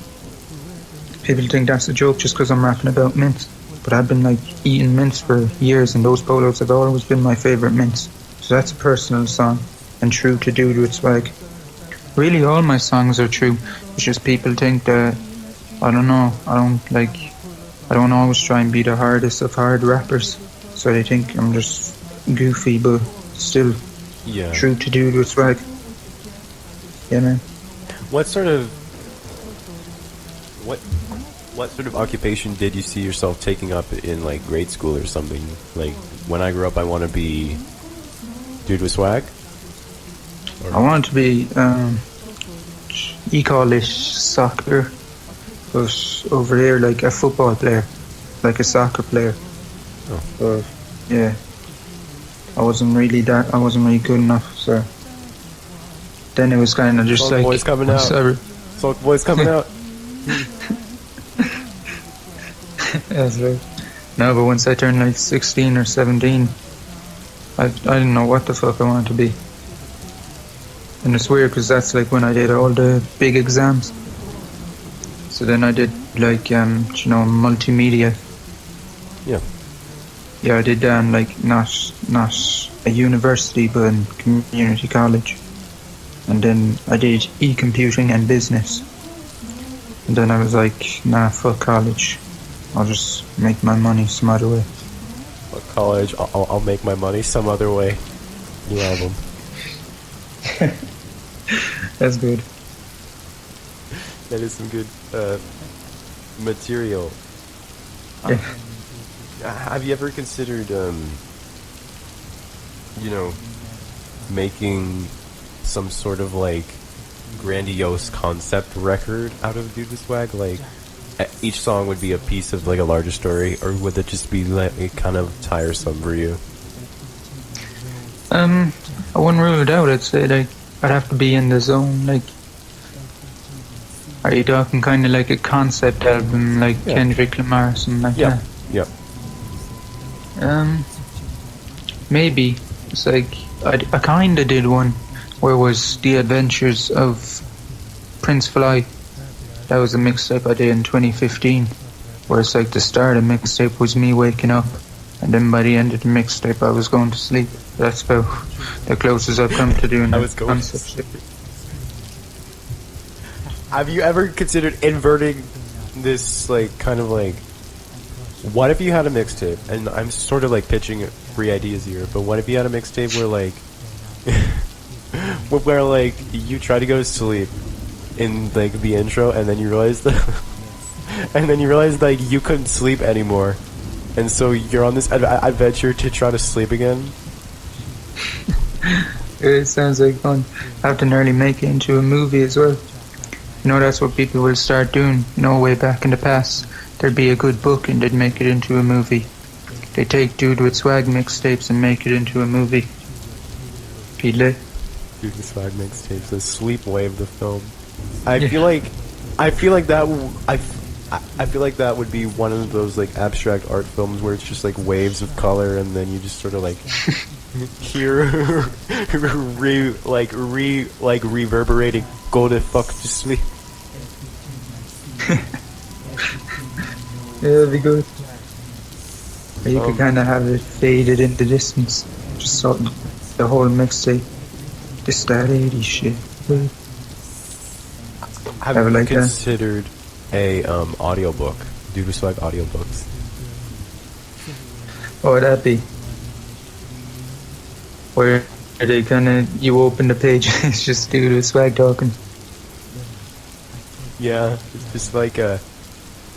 People think that's a joke just because I'm rapping about mints, but I've been like eating mints for years, and those polos have always been my favourite mints. So that's a personal song, and true to Dudewithswag. Really, all my songs are true. It's just people think that I don't always try and be the hardest of hard rappers, so they think I'm just goofy, but still true to Dudewithswag. Yeah, man. What sort of occupation did you see yourself taking up in like grade school or something? Like, when I grow up, I want to be Dudewithswag. I wanted to be e-college soccer, but over there like a football player, like a soccer player. Oh. But yeah, I wasn't really good enough, so then it was kind of just Sulk like boys coming out. Sorry. Sulk boys coming out. That's right. No, but once I turned like 16 or 17, I didn't know what the fuck I wanted to be. And it's weird because that's like when I did all the big exams. So then I did like, multimedia. Yeah. Yeah, I did that in like not a university, but in community college. And then I did e-computing and business. And then I was like, nah, fuck college. I'll just make my money some other way. Fuck college, I'll make my money some other way. New album. That's good. That is some good material. Yeah. Have you ever considered, making some sort of like grandiose concept record out of Dudewithswag? Like, each song would be a piece of like a larger story, or would it just be like kind of tiresome for you? I wouldn't rule it out. I'd say like I'd have to be in the zone. Like, are you talking kind of like a concept album, like Kendrick Lamar or something like that? Yep. Maybe. It's like I kind of did one where it was The Adventures of Prince Fly. That was a mixtape I did in 2015, where it's like the start of the mixtape was me waking up, and then by the end of the mixtape I was going to sleep. That's about the closest I've come to doing that concept shit. Have you ever considered inverting this, like, kind of like, what if you had a mixtape, and I'm sort of like pitching free ideas here, but what if you had a mixtape where like where like you try to go to sleep in like the intro, and then you realize like you couldn't sleep anymore, and so you're on this adventure to try to sleep again. It sounds like fun. I have to nearly make it into a movie as well. You know, that's what people will start doing. You know, way back in the past, there'd be a good book and they'd make it into a movie. They take Dudewithswag mixtapes and make it into a movie. Be lit. Dudewithswag mixtapes, the sleep wave, the film. I feel like that would be one of those like abstract art films where it's just like waves of color, and then you just sort of like hear reverberating go to fuck to sleep. Yeah, that'd be good. Or you could kind of have it faded in the distance. Just sort of the whole mixtape. Just that 80s shit. Have you like considered a audiobook? Dudewithswag audiobooks. What would that be? Where they kind of, you open the page and it's just Dudewithswag talking. Yeah, it's just like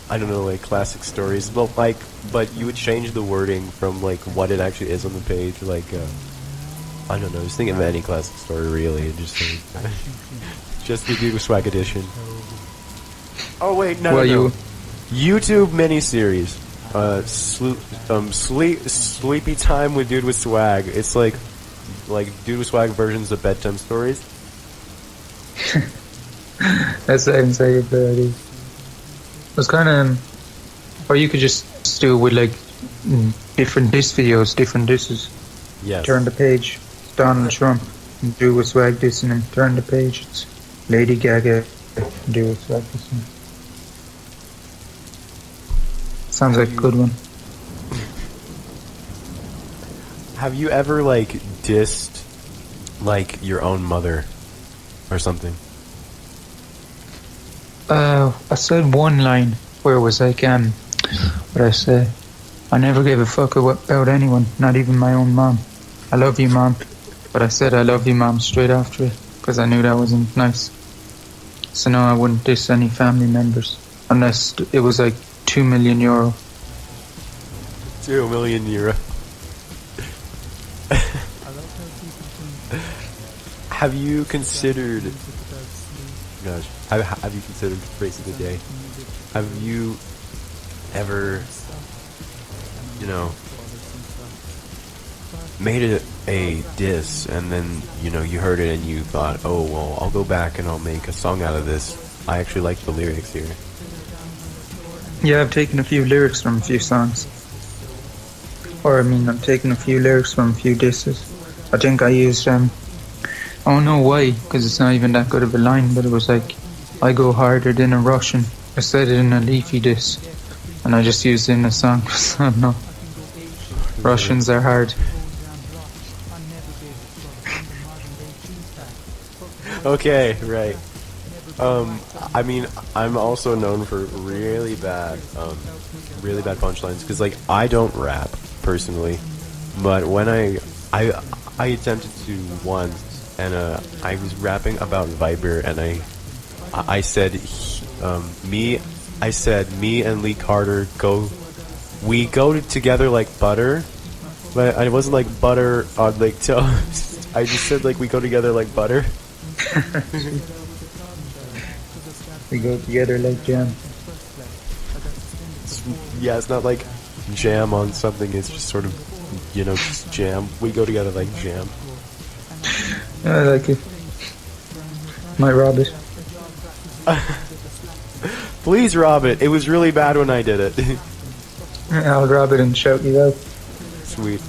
I don't know, like classic stories. But you would change the wording from like what it actually is on the page. Like I don't know, just think of any classic story really, and just like, just the Dudewithswag edition. Oh wait, no. YouTube miniseries, Sleepy Time with Dudewithswag. It's like Dudewithswag versions of bedtime stories. That sounds like a good idea. It's kind of, or you could just do it with like different diss videos, different disses. Yes. Turn the page, it's Donald Trump, and Dudewithswag dissing him. Turn the page, it's Lady Gaga, Dudewithswag dissing him. Sounds like a good one. Have you ever like dissed like your own mother or something? I said one line where it was like, what I say? I never gave a fuck about anyone, not even my own mom. I love you, mom. But I said I love you, mom, straight after it, because I knew that wasn't nice. So no, I wouldn't diss any family members, unless it was like €2 million. €2 million. Have you considered? Gosh, have you considered phrase of the day? Have you ever, made a diss and then you heard it and you thought, oh well, I'll go back and I'll make a song out of this. I actually like the lyrics here. Yeah, I've taken a few lyrics from a few songs. I've taken a few lyrics from a few disses. I think I used, I don't know why, because it's not even that good of a line, but it was like, I go harder than a Russian. I said it in a Leafy diss, and I just used it in a song, because I don't know. Russians are hard. Okay, right. I'm also known for really bad punchlines, because like I don't rap personally, but when I attempted to once, and I was rapping about Viber, and I said me and Lee Carter go together like butter, but it wasn't like butter on like toast. I just said like we go together like butter. We go together like jam. Yeah, it's not like jam on something, it's just sort of, just jam. We go together like jam. I like it. Might rob it. Please rob it. It was really bad when I did it. I'll rob it and shout you out. Sweet.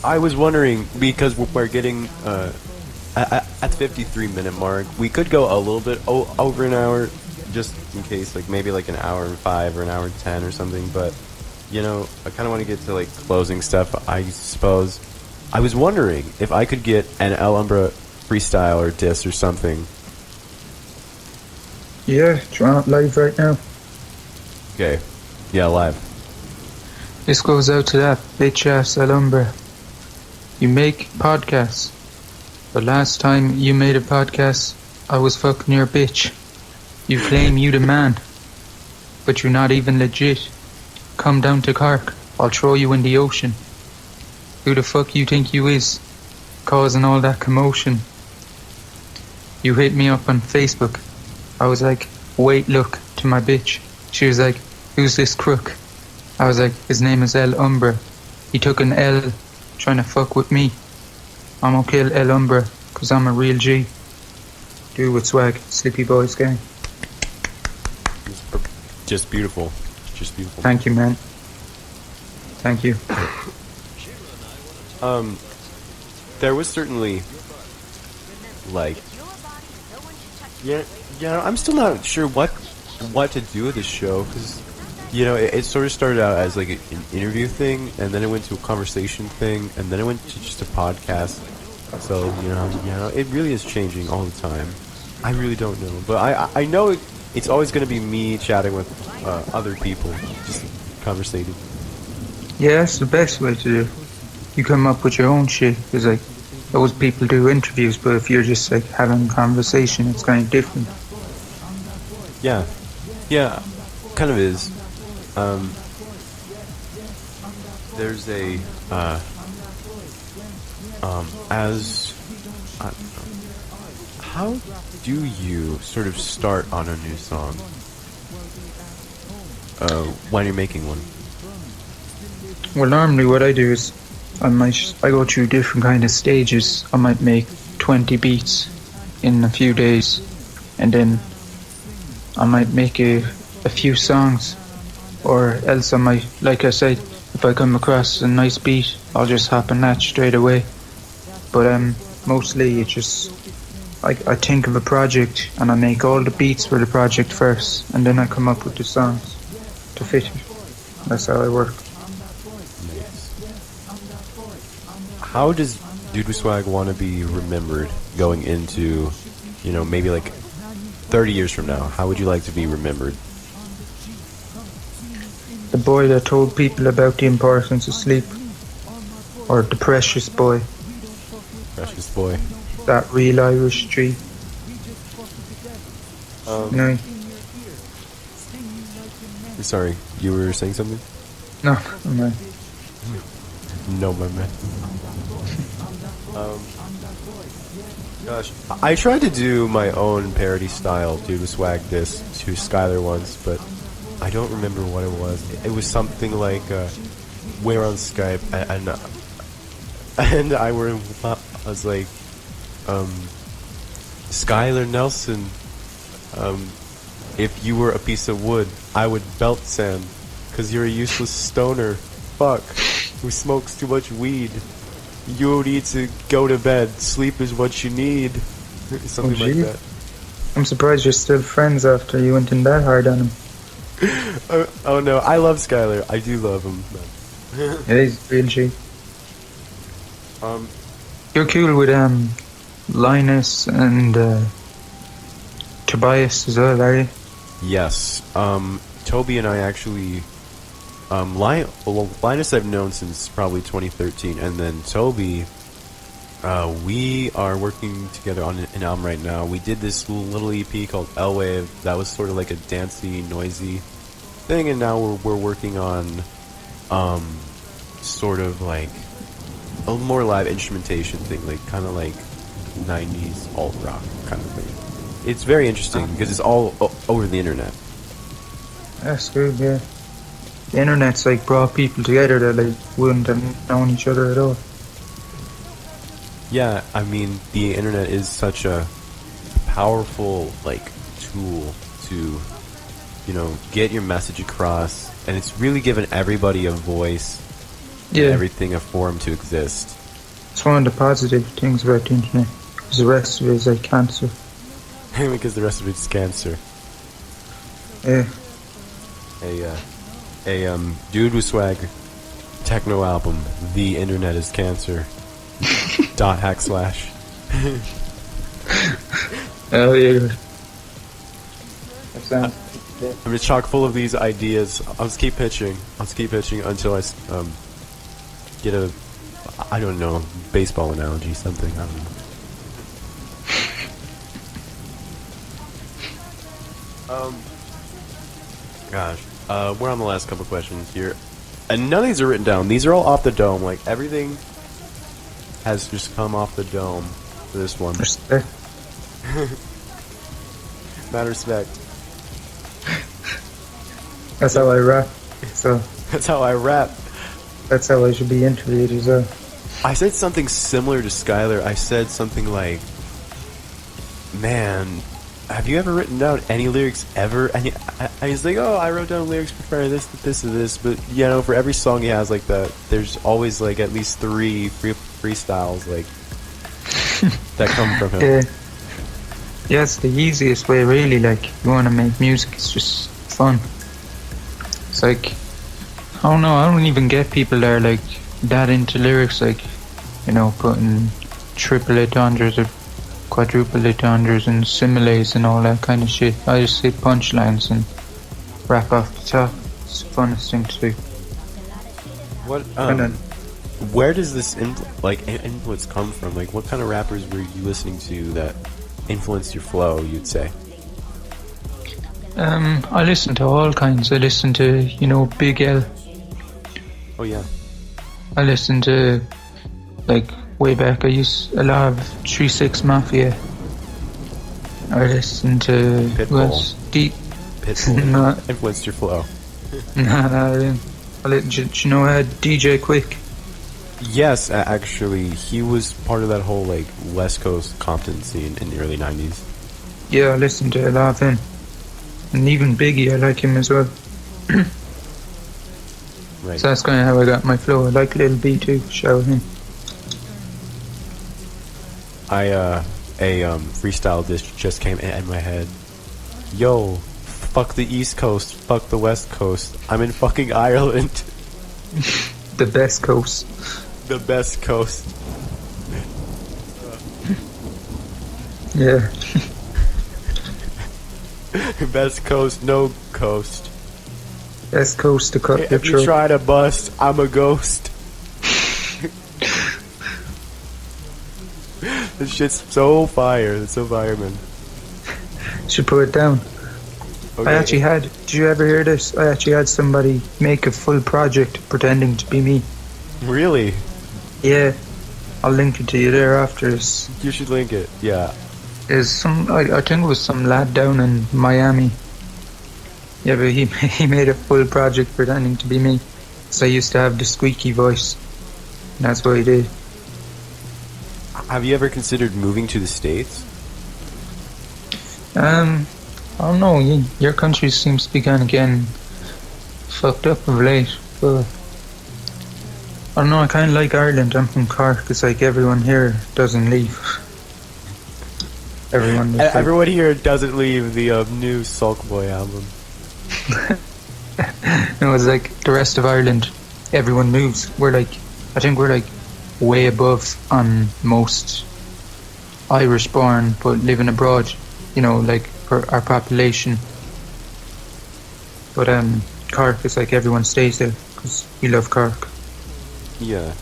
I was wondering, because we're getting at the 53-minute mark, we could go a little bit over an hour, just in case, like maybe like an hour and 5 or an hour and 10 or something. But I kind of want to get to like closing stuff, I suppose. I was wondering if I could get an Ell Umbra freestyle or diss or something. Yeah, try it live right now. Okay. Yeah, live. This goes out to that bitch ass Ell Umbra. You make podcasts. The last time you made a podcast, I was fucking your bitch. You claim you the man, but you're not even legit. Come down to Cork, I'll throw you in the ocean. Who the fuck you think you is, causing all that commotion? You hit me up on Facebook. I was like, wait, look, to my bitch. She was like, who's this crook? I was like, his name is Ell Umbra. He took an L, trying to fuck with me. I'm gonna kill Ell Umbra, cause I'm a real G. Dudewithswag, Sleepy Boys gang. Just beautiful. Just beautiful. Thank you, man. Thank you. There was certainly, like, I'm still not sure what to do with this show, because, it sort of started out as like an interview thing, and then it went to a conversation thing, and then it went to just a podcast. So, it really is changing all the time. I really don't know, but I know it's always going to be me chatting with other people, just conversating. Yeah, that's the best way to do it. You come up with your own shit. Because, like, those people do interviews, but if you're just, like, having a conversation, it's kind of different. Yeah, kind of is. There's a, how do you sort of start on a new song? When you're making one? Well, normally what I do is I go through different kind of stages. I might make 20 beats in a few days, and then I might make a few songs, or else I might, like I said, if I come across a nice beat, I'll just hop on that straight away. But mostly it's just I think of a project and I make all the beats for the project first, and then I come up with the songs to fit it. That's how I work. How does Dudewithswag want to be remembered going into, maybe like 30 years from now? How would you like to be remembered? The boy that told people about the importance of sleep. Or the precious boy. Precious boy. That real Irish tree. No. Sorry, you were saying something? No, I'm not. No, my man. Gosh, I tried to do my own parody style Dudewithswag diss to Skylar once, but I don't remember what it was. It was something like, we're on Skype, and I was like, Skylar Nelson, if you were a piece of wood, I would belt Sam, 'cause you're a useless stoner, fuck, who smokes too much weed. You need to go to bed. Sleep is what you need. Something like that. I'm surprised you're still friends after you went in that hard on him. Oh no, I love Skylar. I do love him. Yeah, he's real G. You're cool with Linus and Tobias as well, are you? Yes. Toby and I actually... Linus I've known since probably 2013, and then Toby, we are working together on an album right now. We did this little EP called Ell Umbra that was sort of like a dancey, noisy thing, and now we're working on sort of like a more live instrumentation thing, like kind of like 90s alt rock kind of thing. It's very interesting because it's all over the internet. That's good, yeah. The internet's like brought people together that like wouldn't have known each other at all. Yeah, I mean, the internet is such a powerful like tool to, get your message across, and it's really given everybody a voice, and everything a forum to exist. It's one of the positive things about the internet, because the rest of it is like cancer. Because the rest of it's cancer. Yeah. A Dudewithswag techno album, The Internet is Cancer. // Oh yeah. That sounds I'm just chock full of these ideas. I'll just keep pitching. Until I get a I don't know, baseball analogy, something, I don't know. Gosh, we're on the last couple questions here. And none of these are written down. These are all off the dome. Like, everything has just come off the dome for this one. Respect. Mad respect. That's how I rap. So That's how I rap. that's how I should be interviewed as well. I said something similar to Skylar. I said something like, man, have you ever written down any lyrics ever? And he's like, oh, I wrote down lyrics for this and this. But, you know, for every song he has like that, there's always like at least 3 freestyles like that come from him. Yeah. Yeah, it's the easiest way, really. Like, you want to make music, it's just fun. It's like, I don't know, I don't even get people that are like that into lyrics, like, you know, putting triple entendres or quadruple entendres and similes and all that kind of shit. I just say punchlines and rap off the top. It's the funnest thing to do. What And then, where does this influence come from? Like, what kind of rappers were you listening to that influenced your flow, you'd say? I listen to all kinds. I listen to, you know, Big L. Oh yeah. I listen to, like, way back, I used a lot of 3-6 Mafia. I listen to Pitbull. Pitbull No. influenced your flow. Nah, do you know DJ Quick? Yes, actually, he was part of that whole like West Coast Compton scene in the early '90s. Yeah, I listen to a lot of him. And even Biggie, I like him as well. Right. So that's kind of how I got my flow. I like Lil B too, shout out him. A freestyle dish just came in my head. Yo, fuck the East Coast, fuck the West Coast. I'm in fucking Ireland. The best coast. The best coast. Yeah. Best coast, no coast. Best coast to cut your If you throat. try to bust, I'm a ghost. This shit's so fire. It's so fire, man. Should put it down. Okay. I actually had, did you ever hear this? I actually had somebody make a full project pretending to be me. Really? Yeah. I'll link it to you there after this. You should link it. Yeah. Is some, I think it was some lad down in Miami. Yeah, but he made a full project pretending to be me. So I used to have the squeaky voice. And that's what he did. Have you ever considered moving to the States? I don't know, your country seems to be kind of getting fucked up of late, but I don't know, I kind of like Ireland. I'm from Cork. It's like everyone here doesn't leave. Everyone is like, Everyone here doesn't leave the new Sulk Boy album. no, it's like the rest of Ireland, everyone moves. I think we're like way above on most Irish born but living abroad, you know, like for our population. But Cork is like everyone stays there because we love Cork. Yeah.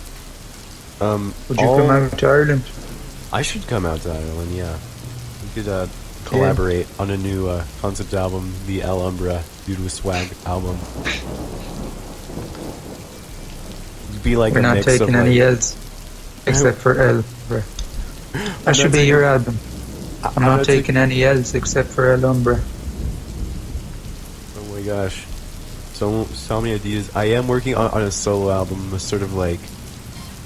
Would you come out to Ireland? I should come out to Ireland, yeah. We could collaborate on a new concept album, the Ell Umbra Dudewithswag album. It'd be like We're a not mix taking of any like, L's except for Ell Umbra. That should be your album. I'm not taking any L's except for Ell Umbra. Oh my gosh. So many ideas. I am working on a solo album, a sort of like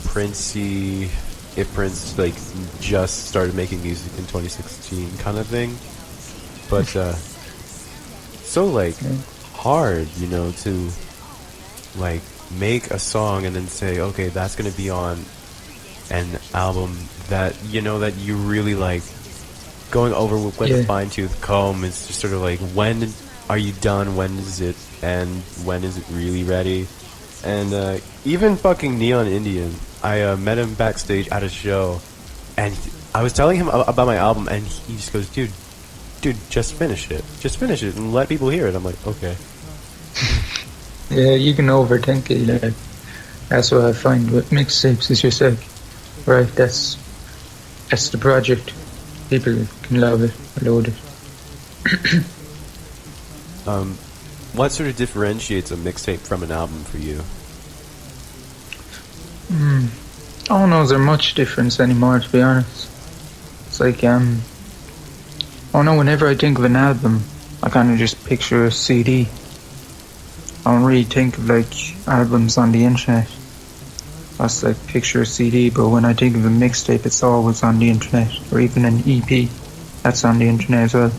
Princey, if Prince like just started making music in 2016 kind of thing. But so like hard, you know, to like make a song and then say, okay, that's gonna be on an album that, you know, that you really like, going over with a fine-tooth comb. Is just sort of like, when are you done, when is it, and when is it really ready? And even fucking Neon Indian, I met him backstage at a show, and I was telling him about my album, and he just goes, dude, just finish it and let people hear it. I'm like, okay. Yeah, you can overthink it, like. That's what I find with mixtapes. It's just like, right, that's the project. People can love it, load it. What sort of differentiates a mixtape from an album for you? I don't know, is there much difference anymore, to be honest? It's like, I don't know, whenever I think of an album, I kind of just picture a CD. I don't really think of, like, albums on the internet. That's like, picture a CD, but when I think of a mixtape, it's always on the internet. Or even an EP, that's on the internet as well.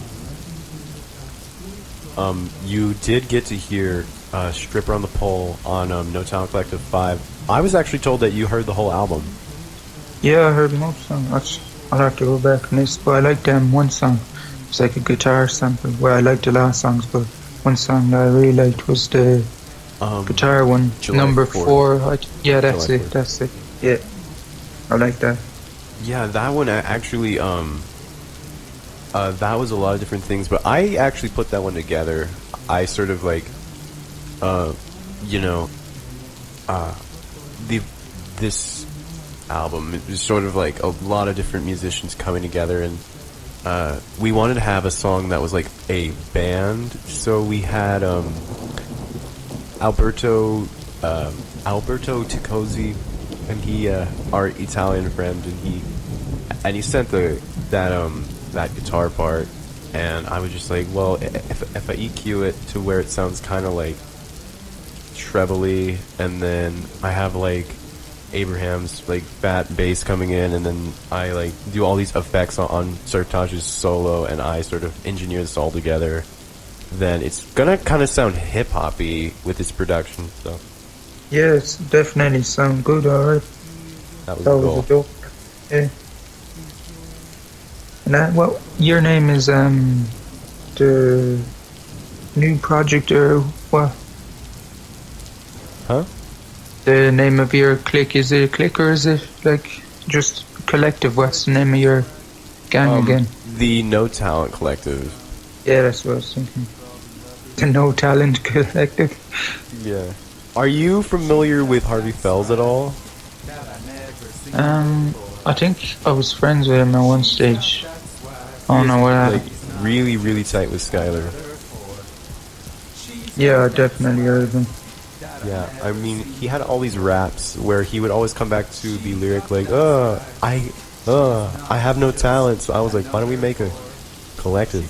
You did get to hear Stripper on the Pole on No Talent Collective 5. I was actually told that you heard the whole album. Yeah, I heard most songs. I'll have to go back and listen, but I liked one song. It's like a guitar sample. Well, I liked a lot of songs, but one song that I really liked was the guitar one, July number 4th. 4. Yeah, that's July it. 4th. That's it. Yeah, I like that. Yeah, that one actually, that was a lot of different things, but I actually put that one together. I sort of like, this album, it was sort of like a lot of different musicians coming together, and we wanted to have a song that was like a band, so we had Alberto Ticozzi, and he our Italian friend, and he sent that guitar part, and I was just like, well, if I EQ it to where it sounds kind of like trebly, and then I have like Abraham's like fat bass coming in, and then I like do all these effects on Sartaj's solo, and I sort of engineer this all together, then it's gonna kind of sound hip-hoppy with its production. So Yeah, it's definitely sound good, alright. that was That the goal. was a dope. Yeah. And that, well, your name is the new project, or what? Huh? The name of your clique, is it a clique or is it like just collective? What's the name of your gang again? The No Talent Collective. Yeah, that's what I was thinking. The No Talent Collective. Yeah. Are you familiar with Harvey Fells at all? I think I was friends with him at one stage. I don't know what Like happened. really, really tight with Skylar. Yeah, I definitely heard of him. Yeah, I mean, he had all these raps where he would always come back to the lyric like, I have no talent. So I was like, why don't we make a collective?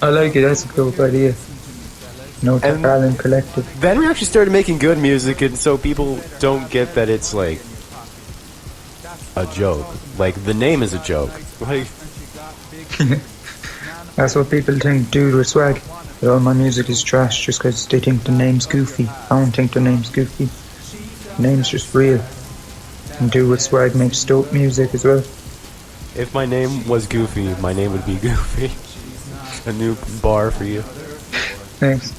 I like it, that's a dope idea. No And- Talent Collective. Then we actually started making good music, and so people don't get that it's like a joke. Like, the name is a joke. Like, That's what people think, dude with swag. That all my music is trash just because they think the name's goofy. I don't think the name's goofy. The name's just real. And dude with swag makes dope music as well. if my name was Goofy, my name would be Goofy. A new bar for you. Thanks.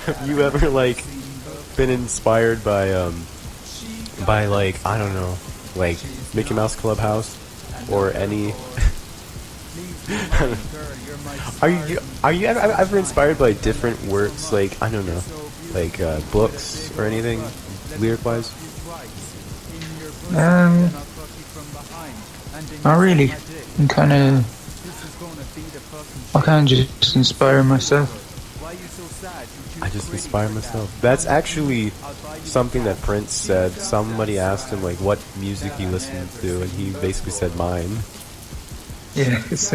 Have you ever like been inspired by like, I don't know, like Mickey Mouse Clubhouse or any are you ever inspired by different works, like, I don't know, like books or anything lyric wise? Not really. I kind of just inspire myself. I just inspire myself. That's actually something that Prince said. Somebody asked him like what music he listened to, and he basically said mine. Yeah, it's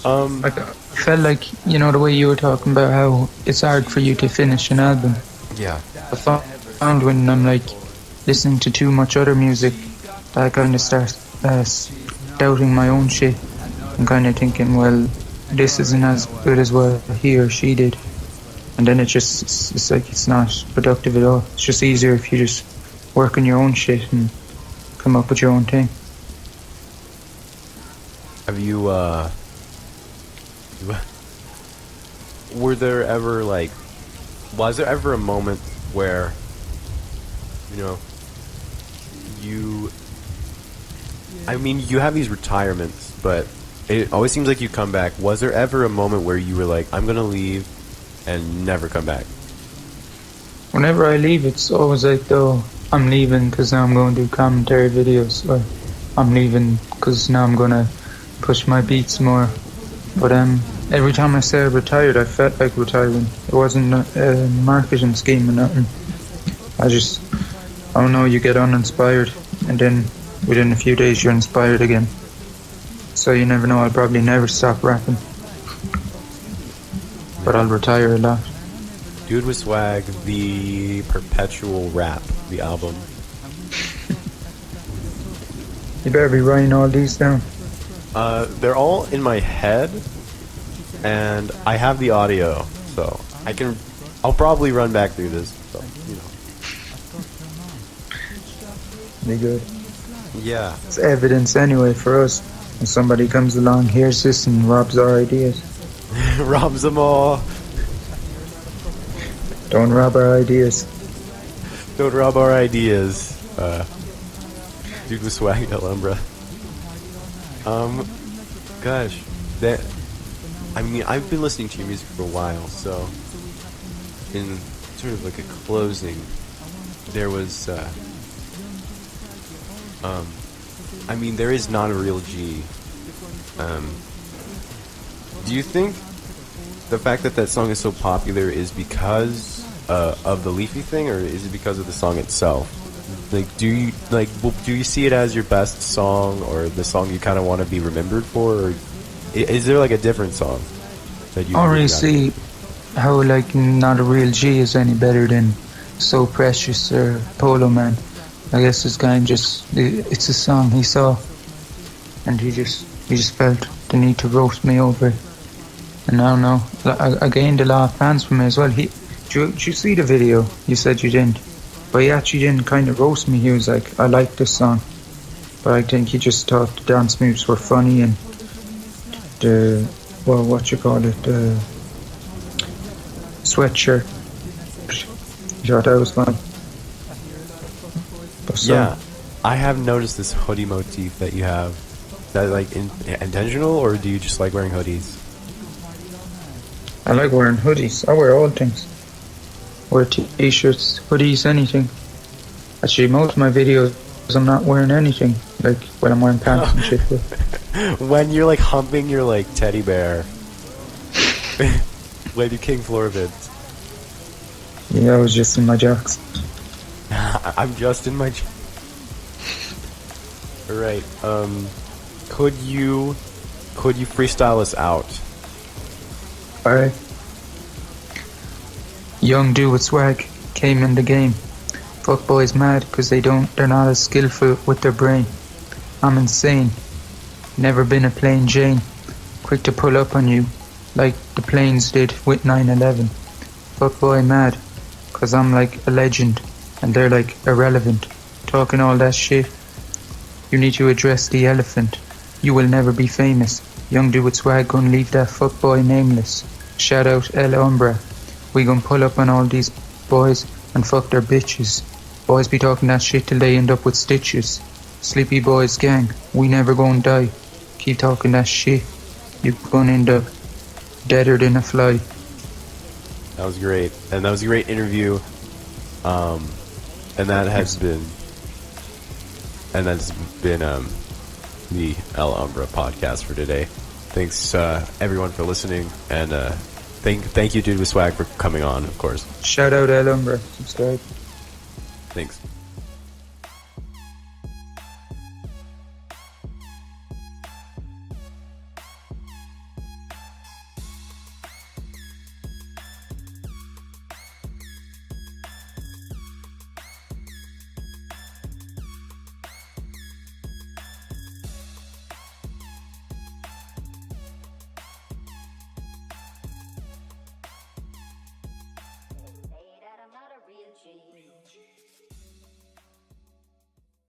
Um, like, I felt like, you know, the way you were talking about how it's hard for you to finish an album. yeah. I found when I'm like listening to too much other music, that I kind of start doubting my own shit. I'm kind of thinking, well, this isn't as good as what he or she did, and then it's like it's not productive at all. It's just easier if you just work on your own shit and come up with your own thing. Have you were there ever like, was there ever a moment where, you know, I mean, you have these retirements, but it always seems like you come back. Was there ever a moment where you were like, I'm gonna leave and never come back? Whenever I leave, it's always like, though, I'm leaving because now I'm going to do commentary videos, or I'm leaving because now I'm going to push my beats more. But every time I say I retired, I felt like retiring. It wasn't a marketing scheme or nothing. I don't know, you get uninspired, and then within a few days you're inspired again. So you never know, I'll probably never stop rapping. But I'll retire a lot. Dudewithswag, the perpetual rap, the album. You better be writing all these down. They're all in my head, and I have the audio, so I'll probably run back through this, so, Be good. Yeah. It's evidence anyway for us. When somebody comes along, hears this and robs our ideas. Robs them all. Don't rob our ideas. Don't rob our ideas. Dudewithswag, Ell Umbra. Gosh, I've been listening to your music for a while, so in sort of like a closing, there was, there is not a real G. Do you think the fact that song is so popular is because of the Leafy thing, or is it because of the song itself? Like, do you see it as your best song, or the song you kind of want to be remembered for, or is there like a different song that you? I don't really see how like Not a Real G is any better than So Precious or Polo Man. I guess this guy it's a song he saw, and he just felt the need to roast me over it. And I don't know, I gained a lot of fans from it as well. Did you see the video? You said you didn't. But he actually didn't kind of roast me. He was like, I like this song. But I think he just thought the dance moves were funny, and the sweatshirt. He thought that was fun. But Yeah, I have noticed this hoodie motif that you have. Is that like intentional, or do you just like wearing hoodies? I like wearing hoodies. I wear all things. Wear t-shirts, hoodies, anything. Actually, most of my videos I'm not wearing anything. Like when I'm wearing pants and shit. When you're like humping your like teddy bear. Lady King Florvid. Yeah, I was just in my jocks. I'm just in my Alright, could you freestyle us out? Alright. Young Dudewithswag came in the game. Fuck boys mad cause they're not as skillful with their brain. I'm insane. Never been a plain Jane. Quick to pull up on you like the planes did with 9/11. Fuck boy mad cause I'm like a legend and they're like irrelevant. Talking all that shit. You need to address the elephant. You will never be famous. Young Dudewithswag gon' leave that fuck boy nameless. Shout out Ell Umbra. We gon' pull up on all these boys and fuck their bitches. Boys be talking that shit till they end up with stitches. Sleepy boys gang, we never gon' die. Keep talking that shit, you gon' end up deader than a fly. That was great, and that was a great interview. And that's been the Ell Umbra podcast for today. Thanks everyone for listening, and thank you Dudewithswag for coming on, of course. Shout out Ell Umbra, subscribe. Thanks.